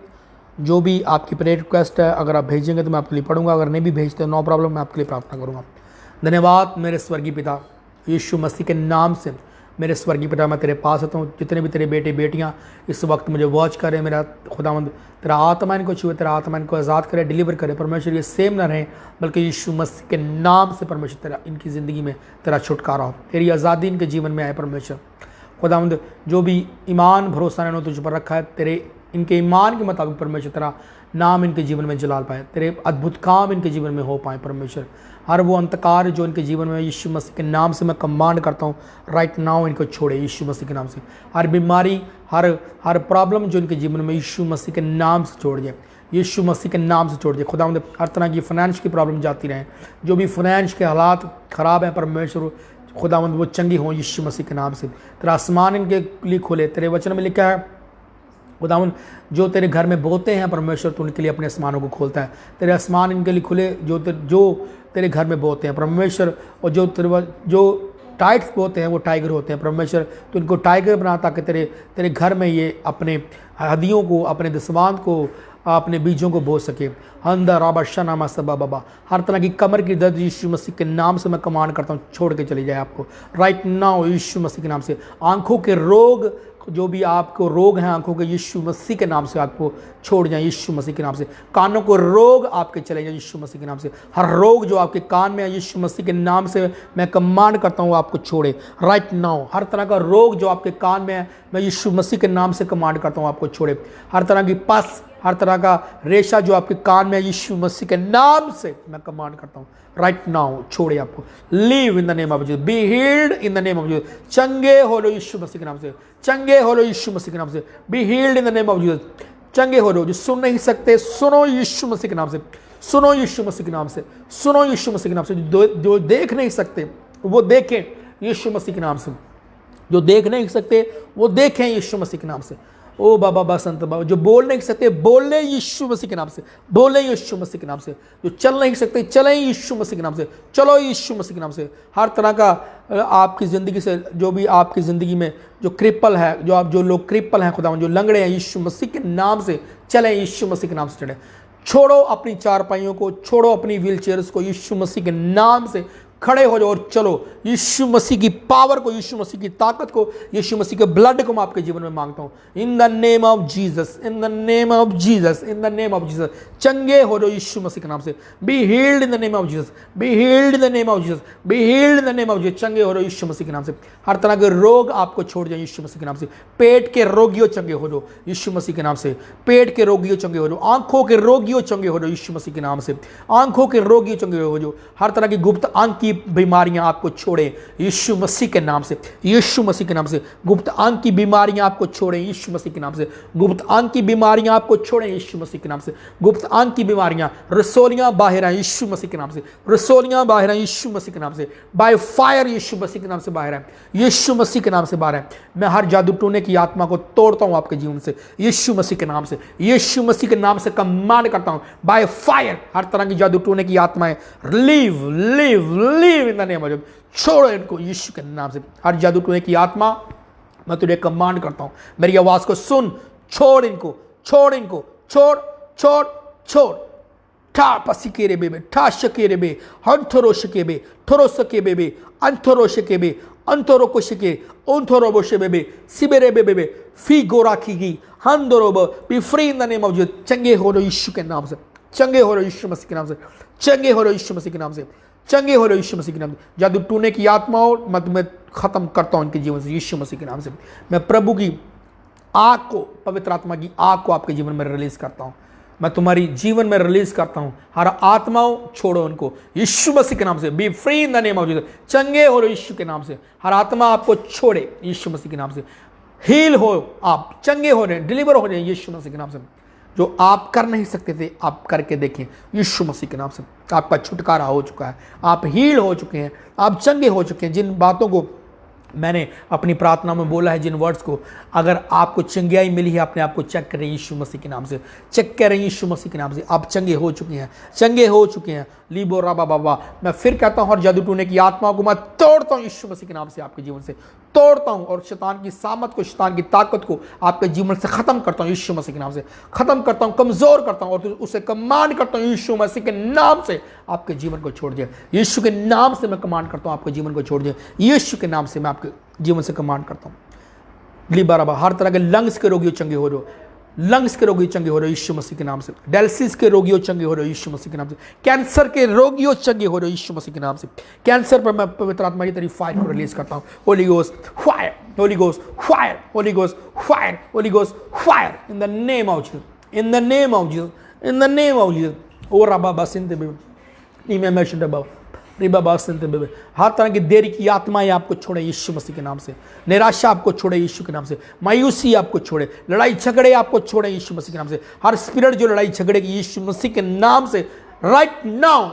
जो भी आपकी प्रेयर रिक्वेस्ट है अगर आप भेजेंगे तो मैं आपके लिए पढ़ूंगा, अगर नहीं भी भेजते नो प्रॉब्लम, मैं आपके लिए प्रार्थना करूंगा। धन्यवाद मेरे स्वर्गीय पिता, यीशु मसीह के नाम से मेरे स्वर्गीय पिता मैं तेरे पास आता हूँ। जितने भी तेरे बेटे बेटियाँ इस वक्त मुझे वॉच करें, मेरा खुदावंद तेरा आत्मा इनको छुए, तेरा आत्मा इनको आज़ाद करे, डिलीवर करे। परमेश्वर ये सेम ना रहे, बल्कि यीशु मसीह के नाम से परमेश्वर तेरा इनकी ज़िंदगी में तेरा छुटकारा हो, तेरी आज़ादी इनके जीवन में आए। परमेश्वर खुदावंद जो भी ईमान भरोसा इन्होंने तुझ पर रखा है, तेरे इनके ईमान के मुताबिक परमेश्वर तेरा नाम इनके जीवन में जलाल पाए, तेरे अद्भुत काम इनके जीवन में हो पाए। परमेश्वर हर वो अंधकार जो इनके जीवन में यीशु मसीह के नाम से मैं कमांड करता हूँ, राइट नाउ इनको छोड़े यीशु मसीह के नाम से। हर बीमारी, हर प्रॉब्लम जो इनके जीवन में यीशु मसीह के नाम से छोड़ दिए, यीशु मसीह के नाम से छोड़ दिए। खुदावंद हर तरह की फाइनेंस की प्रॉब्लम जाती रहें, जो भी फाइनेंस के हालात ख़राब हैं परमेश्वर खुदावंद वो चंगी हों यीशु मसीह के नाम से। तेरा आसमान इनके लिए खोले, तेरे वचन में लिखा है खुदावंद जो तेरे घर में बोते हैं परमेश्वर तो उनके लिए अपने आसमानों को खोलता है। तेरे आसमान इनके लिए खुले जो तेरे घर में बोते हैं परमेश्वर, और जो टाइट्स बोते हैं वो टाइगर होते हैं परमेश्वर। तो इनको टाइगर बना ताकि तेरे घर में ये अपने हदियों को, अपने दसवांत को, अपने बीजों को बो सके। हंदा राबा नामा सबा बाबा हर तरह की कमर की दर्द यीशु मसीह के नाम से मैं कमांड करता हूँ छोड़ के चली जाए आपको, राइट नाउ यीशु मसीह के नाम से। आंखों के रोग जो भी आपको रोग हैं आंखों के, यीशु मसीह के नाम से आपको छोड़ जाएं, यीशु मसीह के नाम से। कानों को रोग आपके चले जाएं यीशु मसीह के नाम से। हर रोग जो आपके कान में है, यीशु मसीह के नाम से मैं कमांड करता हूँ आपको छोड़े राइट नाउ। हर तरह का रोग जो आपके कान में है, मैं यीशु मसीह के नाम से कमांड करता हूँ आपको छोड़े। हर तरह की पस, हर तरह का रेशा जो आपके कान में है, यीशु मसीह के नाम से मैं कमांड करता हूँ राइट नाउ, छोड़े आपको। Leave in the name of Jesus, be healed in the name of Jesus. चंगे हो लो यीशु मसीह के नाम से, चंगे हो लो यीशु मसीह के नाम से। Be healed in the name of Jesus, चंगे हो लो। जो सुन नहीं सकते, सुनो यीशु मसीह के नाम से, सुनो यीशु मसीह के नाम से, सुनो यीशु मसीह के नाम से। जो देख नहीं सकते वो देखें यीशु मसीह के नाम से, जो देख नहीं सकते वो देखें यीशु मसीह के नाम से। ओ बाबा बसंत बाबा, जो बोल नहीं सकते बोले यीशु मसीह के नाम से, बोले यीशु मसीह के नाम से। जो चल नहीं सकते चलें यीशु मसीह के नाम से, चलो यीशु मसीह के नाम से। हर तरह का आपकी ज़िंदगी से, जो भी आपकी ज़िंदगी में जो क्रिपल है, जो लोग क्रिपल हैं खुदा, जो लंगड़े हैं, यीशु मसीह के नाम से चलें, यीशु मसीह के नाम से चढ़ें। छोड़ो अपनी चारपाइयों को, छोड़ो अपनी व्हील चेयर्स को, यीशु मसीह के नाम से खड़े हो जाओ और चलो। यीशु मसीह की पावर को, यीशु मसीह की ताकत को, यीशु मसीह के ब्लड को मैं आपके जीवन में मांगता हूँ। In the name of Jesus, in the name of Jesus, in the name of Jesus. चंगे हो जाओ यीशु मसीह के नाम से। Be healed in the name of Jesus, be healed in the name of Jesus, be healed in the name of Jesus. चंगे हो जाओ यीशु मसीह के नाम से। हर तरह के रोग आपको छोड़ जाए यीशु मसीह के नाम से। पेट के रोगियों चंगे हो जाओ यीशु मसीह के नाम से। पेट के रोगियों चंगे हो जाओ। आंखों के रोगियों चंगे हो जाओ यीशु मसीह के नाम से। आंखों के रोगियों चंगे हो जाओ। हर तरह की गुप्त आंख की बीमारियां आपको छोड़े यीशु मसीह के नाम से, यीशु मसीह के नाम से। गुप्त आंख की बीमारियां आपको छोड़े यीशु मसीह के नाम से। गुप्त आंख की बीमारियां आपको छोड़े यीशु मसीह के नाम से। गुप्त आंख की बीमारियां, रसोलियां बाहर आए यीशु मसीह के नाम से। रसोलियां बाहर आए यीशु मसीह के नाम से। बाय फायर यीशु मसीह के नाम से बाहर आए, यीशु मसीह के नाम से बाहर आए। मैं हर जादू टोने की आत्मा को तोड़ता हूं आपके जीवन से यीशु मसीह के नाम से। यीशु मसीह के नाम से कमांड करता हूं बाय फायर। हर तरह की जादू टोने की आत्माएं leave leave leave in the name of Jesus. छोड़ो इनको यीशु के नाम से। हर जादू टोने की आत्मा मैं तुझे कमांड करता हूं, मेरी आवाज को सुन, छोड़ इनको, छोड़ इनको, छोड़ छोड़ छोड़। ठा पसिकेरे बेबे, ठा शकेरे बे, हंथरो शकेबे, थोरो सकेबे, अंथरो शकेबे, अंथरो को शके, अंथरो बोशे बेबे, सिबेरे बेबे, फी गोरा की हंदरो be free in the name of Jesus. चंगे हो लो यीशु के नाम से, चंगे हो लो यीशु मसीह के नाम से, चंगे हो लो यीशु मसीह के नाम से, चंगे हो लो यीशु मसीह के नाम से। जादू टूने की आत्माओं मैं तुम्हें खत्म करता हूं इनके जीवन से यीशु मसीह के नाम से। मैं प्रभु की आग को, पवित्र आत्मा की आग को आपके जीवन में रिलीज करता हूं। मैं तुम्हारी जीवन में रिलीज करता हूं। हर आत्माओं छोड़ो उनको यीशु मसीह के नाम से। Be free in the name of Jesus. चंगे हो लो यीशु के नाम से। हर आत्मा आपको छोड़े यीशु मसीह के नाम से। हील हो आप, चंगे हो रहे, डिलीवर हो रहे हैं यीशु मसीह के नाम से। जो आप कर नहीं सकते थे आप करके देखें यीशु मसीह के नाम से। आपका छुटकारा हो चुका है, आप हील हो चुके हैं, आप चंगे हो चुके हैं। जिन बातों को मैंने अपनी प्रार्थना में बोला है, जिन वर्ड्स को, अगर आपको चंगियाई मिली है, अपने आप को चेक करें यीशु मसीह के नाम से, चेक करें यीशु मसीह के नाम से। आप चंगे हो चुके हैं, चंगे हो चुके हैं। लीबो राबा बाबा। मैं फिर कहता हूं, हर जादू टूने की आत्मा को मैं तोड़ता हूं यीशु मसीह के नाम से, आपके जीवन से तोड़ता हूं। और शैतान की सामत को, शैतान की ताकत को आपके जीवन से खत्म करता हूं यीशु मसीह के नाम से, खत्म करता हूं, कमजोर करता हूं और उसे कमांड करता हूं यीशु मसीह के नाम से आपके जीवन को छोड़ दिया। यीशु के नाम से मैं कमांड करता हूं आपके जीवन को छोड़ दिया। यीशु के नाम से मैं आपके जीवन से कमांड करता हूं। लिबाराबा। हर तरह के लंग्स के रोगियों चंगे हो रहे हो, लंग्स के रोगी चंगे हो रहे हो यीशु मसीह के नाम से। डायलिसिस के रोगियों चंगे हो रहे हो यीशु मसीह के नाम से। कैंसर के रोगियों चंगे हो रहे हो यीशु मसीह के नाम से। कैंसर पर मैं पवित्र आत्मा की तेरी फायर को रिलीज करता हूं। Holy ghost fire, holy ghost fire, holy ghost fire, holy ghost fire in the name of Jesus, in the name of Jesus, in the name of Jesus. ओ रबा बसिंते बेबे, नीमे मैशन दबाओ रिबा बासंते बेबे। हर तरह की देरी की आत्माएं आपको छोड़े यीशु मसीह के नाम से। निराशा आपको छोड़े यीशु के नाम से। मायूसी आपको छोड़े, लड़ाई झगड़े आपको छोड़े यीशु मसीह के नाम से। हर स्पिरिट जो लड़ाई झगड़े की यीशु मसीह के नाम से राइट नाउ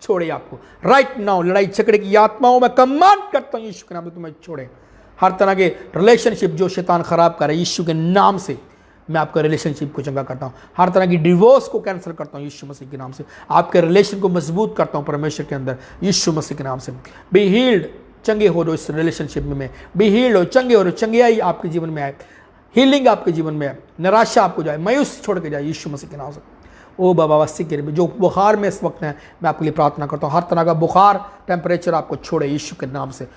छोड़े आपको, राइट नाउ। लड़ाई झगड़े की आत्माओं में कमांड करता हूं यीशु के नाम से तुम्हें छोड़े। हर तरह के रिलेशनशिप जो शैतान खराब करे यीशु के नाम से मैं आपका रिलेशनशिप को चंगा करता हूं। हर तरह की डिवोर्स को कैंसिल करता हूं यीशु मसीह के नाम से। आपके रिलेशन को मजबूत करता हूं परमेश्वर के अंदर यीशु मसीह के नाम से। बी हील्ड, चंगे हो रहे हो इस रिलेशनशिप में। बी हील्ड हो, चंगे हो रहे हो, चंगियाई आपके जीवन में आए, हीलिंग आपके जीवन में आए, निराशा आपको जाए, मायूस छोड़ के जाए यीशु मसीह के नाम से। ओ बाबा वस्ती के जो बुखार में इस वक्त है मैं आपके लिए प्रार्थना करता हूँ। हर तरह का बुखार टेम्परेचर आपको छोड़े यीशु के नाम से।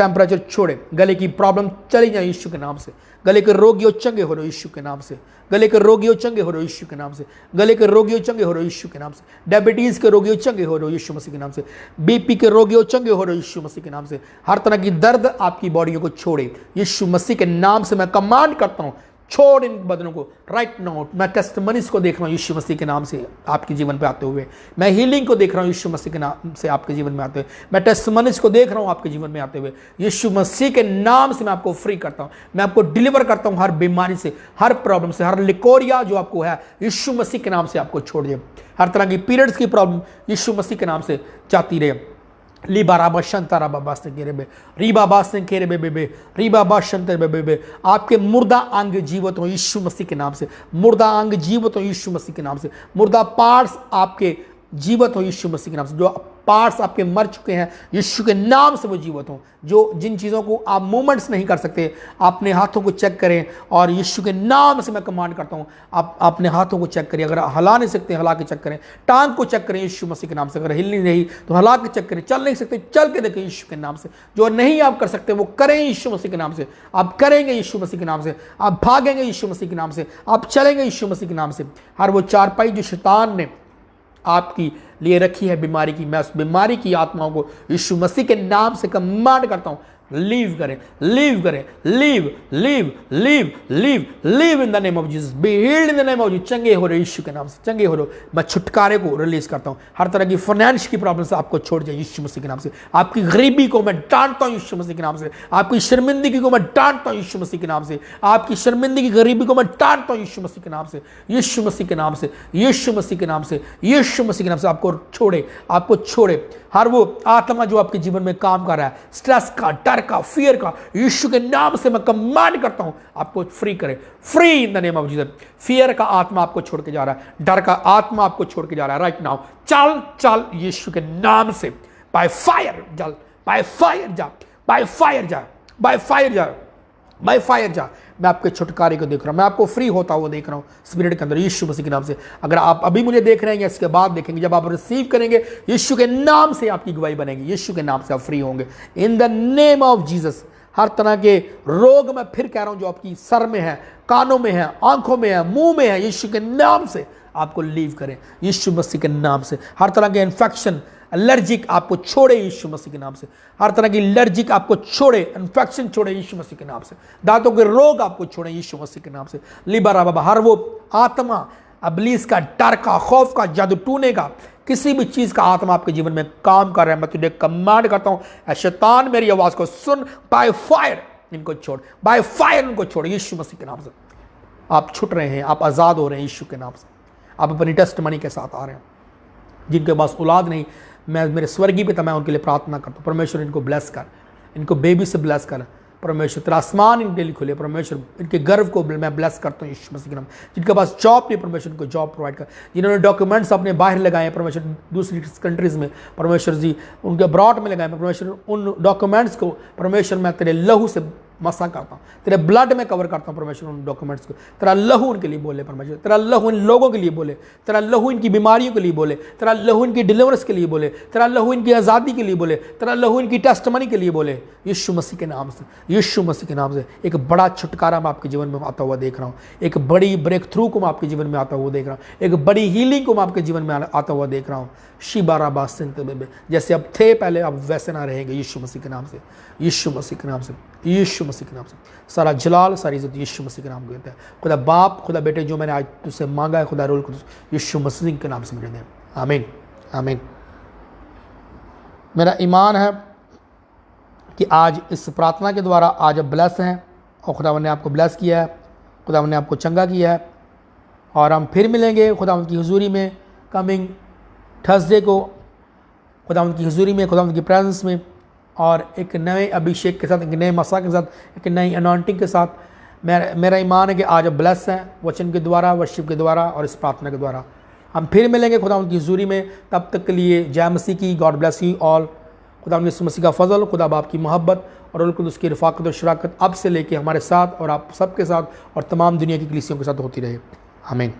टेम्परेचर छोड़े, गले की प्रॉब्लम चली जाए यीशु के नाम से। गले के रोगियों चंगे हो रहे हो यीशु के नाम से। गले के रोगियों चंगे हो रहे हो यीशु के नाम से। गले के रोगियों चंगे हो रहे हो यीशु के नाम से। डायबिटीज के रोगियों चंगे हो रहे हो यीशु मसीह के नाम से। बीपी के रोगियों चंगे हो रहे हो यीशु मसीह के नाम से। हर तरह की दर्द आपकी बॉडियों को छोड़े यीशु मसीह के नाम से। मैं कमांड करता हूँ, छोड़ इन बदनों को राइट नाउ। मैं टेस्टमनीज को देख रहा हूँ यीशु मसीह के नाम से आपके जीवन पे आते हुए। मैं हीलिंग को देख रहा हूँ यीशु मसीह के नाम से आपके जीवन में आते हुए। मैं टेस्टमनीज को देख रहा हूँ आपके जीवन में आते हुए। यीशु मसीह के नाम से मैं आपको फ्री करता हूँ, मैं आपको डिलीवर करता हूँ हर बीमारी से, हर प्रॉब्लम से, हर लिकोरिया जो आपको है यीशु मसीह के नाम से आपको छोड़ दे। हर तरह की पीरियड्स की प्रॉब्लम यीशु मसीह के नाम से जाती रहे। आपके मुर्दा अंग जीवित हो यीशु मसीह के नाम से। मुर्दा अंग जीवित हो यीशु मसीह के नाम से। मुर्दा पार्ट्स आपके जीवित हो यीशु मसीह के नाम से। जो पार्ट्स आपके मर चुके हैं यीशु के नाम से वो जीवित हो। जो जिन चीज़ों को आप मूवमेंट्स नहीं कर सकते, अपने हाथों को चेक करें और यीशु के नाम से मैं कमांड करता हूं, आप अपने हाथों को चेक करिए। अगर हिला नहीं सकते हिला के चेक करें। टांग को चेक करें यीशु मसीह के नाम से। अगर हिल नहीं रही तो हिला के चेक करें। चल नहीं सकते चल के देखें यीशु के नाम से। जो नहीं आप कर सकते वो करें यीशु मसीह के नाम से। आप करेंगे यीशु मसीह के नाम से। आप भागेंगे यीशु मसीह के नाम से। आप चलेंगे यीशु मसीह के नाम से। हर वो चारपाई जो शैतान ने आपकी लिए रखी है बीमारी की, मैं उस बीमारी की आत्माओं को यीशु मसीह के नाम से कमांड करता हूं, लीव करें, लीव करें, leave leave leave leave leave in the name of Jesus. Be healed in the name of Jesus. चंगे हो रहे यीशु के नाम से, चंगे हो रहे। मैं छुटकारे को रिलीज करता हूं। हर तरह की फाइनेंस की प्रॉब्लम से आपको छोड़ जाए यीशु मसीह के नाम से। आपकी गरीबी को मैं डांटता हूं यीशु मसीह के नाम से। आपकी शर्मिंदगी को मैं डांटता हूं यीशु मसीह के नाम से। आपकी शर्मिंदगी गरीबी को मैं डांटता हूं यीशु मसीह के नाम से। यीशु मसीह के नाम से, यीशु मसीह के नाम से, यीशु मसीह के नाम से आपको छोड़े, आपको छोड़े। हर वो आत्मा जो आपके जीवन में काम कर रहा है, स्ट्रेस का, डर का, फियर का, यीशु के नाम से मैं कमांड करता हूं आपको फ्री करे। Free in the name of Jesus. Fear का आत्मा आपको छोड़ के जा रहा है, डर का आत्मा आपको छोड़ के जा रहा है राइट नाउ। चल चल यीशु के नाम से। बाय फायर जल, बाय फायर जा, बाय फायर जा, बाय फायर जा, बाय फायर जा। मैं आपके छुटकारे को देख रहा हूं, मैं आपको फ्री होता हुआ देख रहा हूं स्पिरिट के अंदर यीशु मसीह के नाम से। अगर आप अभी मुझे देख रहे हैं या इसके बाद देखेंगे, जब आप रिसीव करेंगे यीशु के नाम से आपकी गवाही बनेगी। यीशु के नाम से आप फ्री होंगे in the name of Jesus. हर तरह के रोग मैं फिर कह रहा हूं जो आपकी सर में है, कानों में है, आंखों में है, मुंह में है, यीशु के नाम से आपको लीव करें यीशु मसीह के नाम से। हर तरह के इन्फेक्शन, एलर्जिक आपको छोड़े यीशु मसीह के नाम से। हर तरह की एलर्जिक आपको छोड़े, इन्फेक्शन छोड़े यीशु मसीह के नाम से। दांतों के रोग आपको छोड़े यीशु मसीह के नाम से। लिबरा बाबा, हर वो आत्मा अबलीस का, डर का, खौफ का, जादू टूने का, किसी भी चीज का आत्मा आपके जीवन में काम कर रहा है, मैं तुझे कमांड करता हूं, शैतान मेरी आवाज को सुन, बाय फायर इनको छोड़, बाय फायर इनको छोड़ यीशु मसीह के नाम से। आप छुट रहे हैं, आप आजाद हो रहे हैं यीशु के नाम से। आप अपनी टेस्टमनी के साथ आ रहे हैं। जिनके पास औलाद नहीं, मैं मेरे स्वर्गीय पिता, मैं उनके लिए प्रार्थना करता हूँ, परमेश्वर इनको ब्लेस कर, इनको बेबी से ब्लेस कर। परमेश्वर तेरा आसमान इनके लिए खुले। परमेश्वर इनके गर्व को मैं ब्लेस करता हूँ यीशु मसीह के नाम। जिनके पास जॉब नहीं, परमेश्वर इनको जॉब प्रोवाइड कर। जिन्होंने डॉक्यूमेंट्स अपने बाहर लगाए हैं परमेश्वर, दूसरी कंट्रीज़ में, परमेश्वर जी उनके अब्रॉड में लगाए, परमेश्वर उन डॉक्यूमेंट्स को परमेश्वर मैं तेरे लहू से मसा करता हूँ, तेरे ब्लड में कवर करता हूँ परमेश्वर उन डॉक्यूमेंट्स को। तेरा लहू उनके लिए बोले परमेश्वर, तेरा लहू इन लोगों के लिए बोले, तेरा लहू इनकी बीमारियों के लिए बोले, तेरा लहू इनकी डिलीवरेंस के लिए बोले, तेरा लहू इनकी आज़ादी के लिए बोले, तेरा लहू इनकी टेस्टमनी के लिए बोले यीशु मसीह के नाम से। यीशु मसीह के नाम से एक बड़ा छुटकारा मैं आपके जीवन में आता हुआ देख रहा हूँ। एक बड़ी ब्रेक थ्रू को मैं आपके जीवन में आता हुआ देख रहा हूँ। एक बड़ी हीलिंग को मैं आपके जीवन में आता हुआ देख रहा हूँ। शिबाराबा सिंते बेबे, जैसे अब थे पहले, अब वैसे ना रहेंगे यीशु मसीह के नाम से। यीशु मसीह के नाम से, यीशु मसीह के नाम से। सारा जलाल, सारी इज्जत यीशु मसीह के नाम को देता है। खुदा बाप, खुदा बेटे, जो मैंने आज तुझसे मांगा है, खुदा रोल कुदूस यीशु मसीह के नाम से मुझे दे। आमीन, आमीन। मेरा ईमान है कि आज इस प्रार्थना के द्वारा आज आप ब्लेस हैं और खुदावन ने आपको ब्लेस किया है, खुदावन ने आपको चंगा किया है। और हम फिर मिलेंगे खुदावन की हुजूरी में कमिंग थर्सडे को, खुदावन की हुजूरी में, खुदावन की प्रेजेंस में, और एक नए अभिषेक के साथ, एक नए मसा के साथ, एक नई अनॉइंटिंग के साथ। मेरा ईमान है कि आज आप ब्लेस हैं वचन के द्वारा, वर्शिप के द्वारा और इस प्रार्थना के द्वारा। हम फिर मिलेंगे खुदावन की हुजूरी में। तब तक के लिए जय मसीह की। God bless you all. खुदावन यीशु मसीह का फजल, खुदा बाप की मोहब्बत और रूह कुदूस की रफ़ाकत और शराकत अब से लेके हमारे साथ और आप सबके साथ और तमाम दुनिया की कलीसियों के साथ होती रहे। आमीन।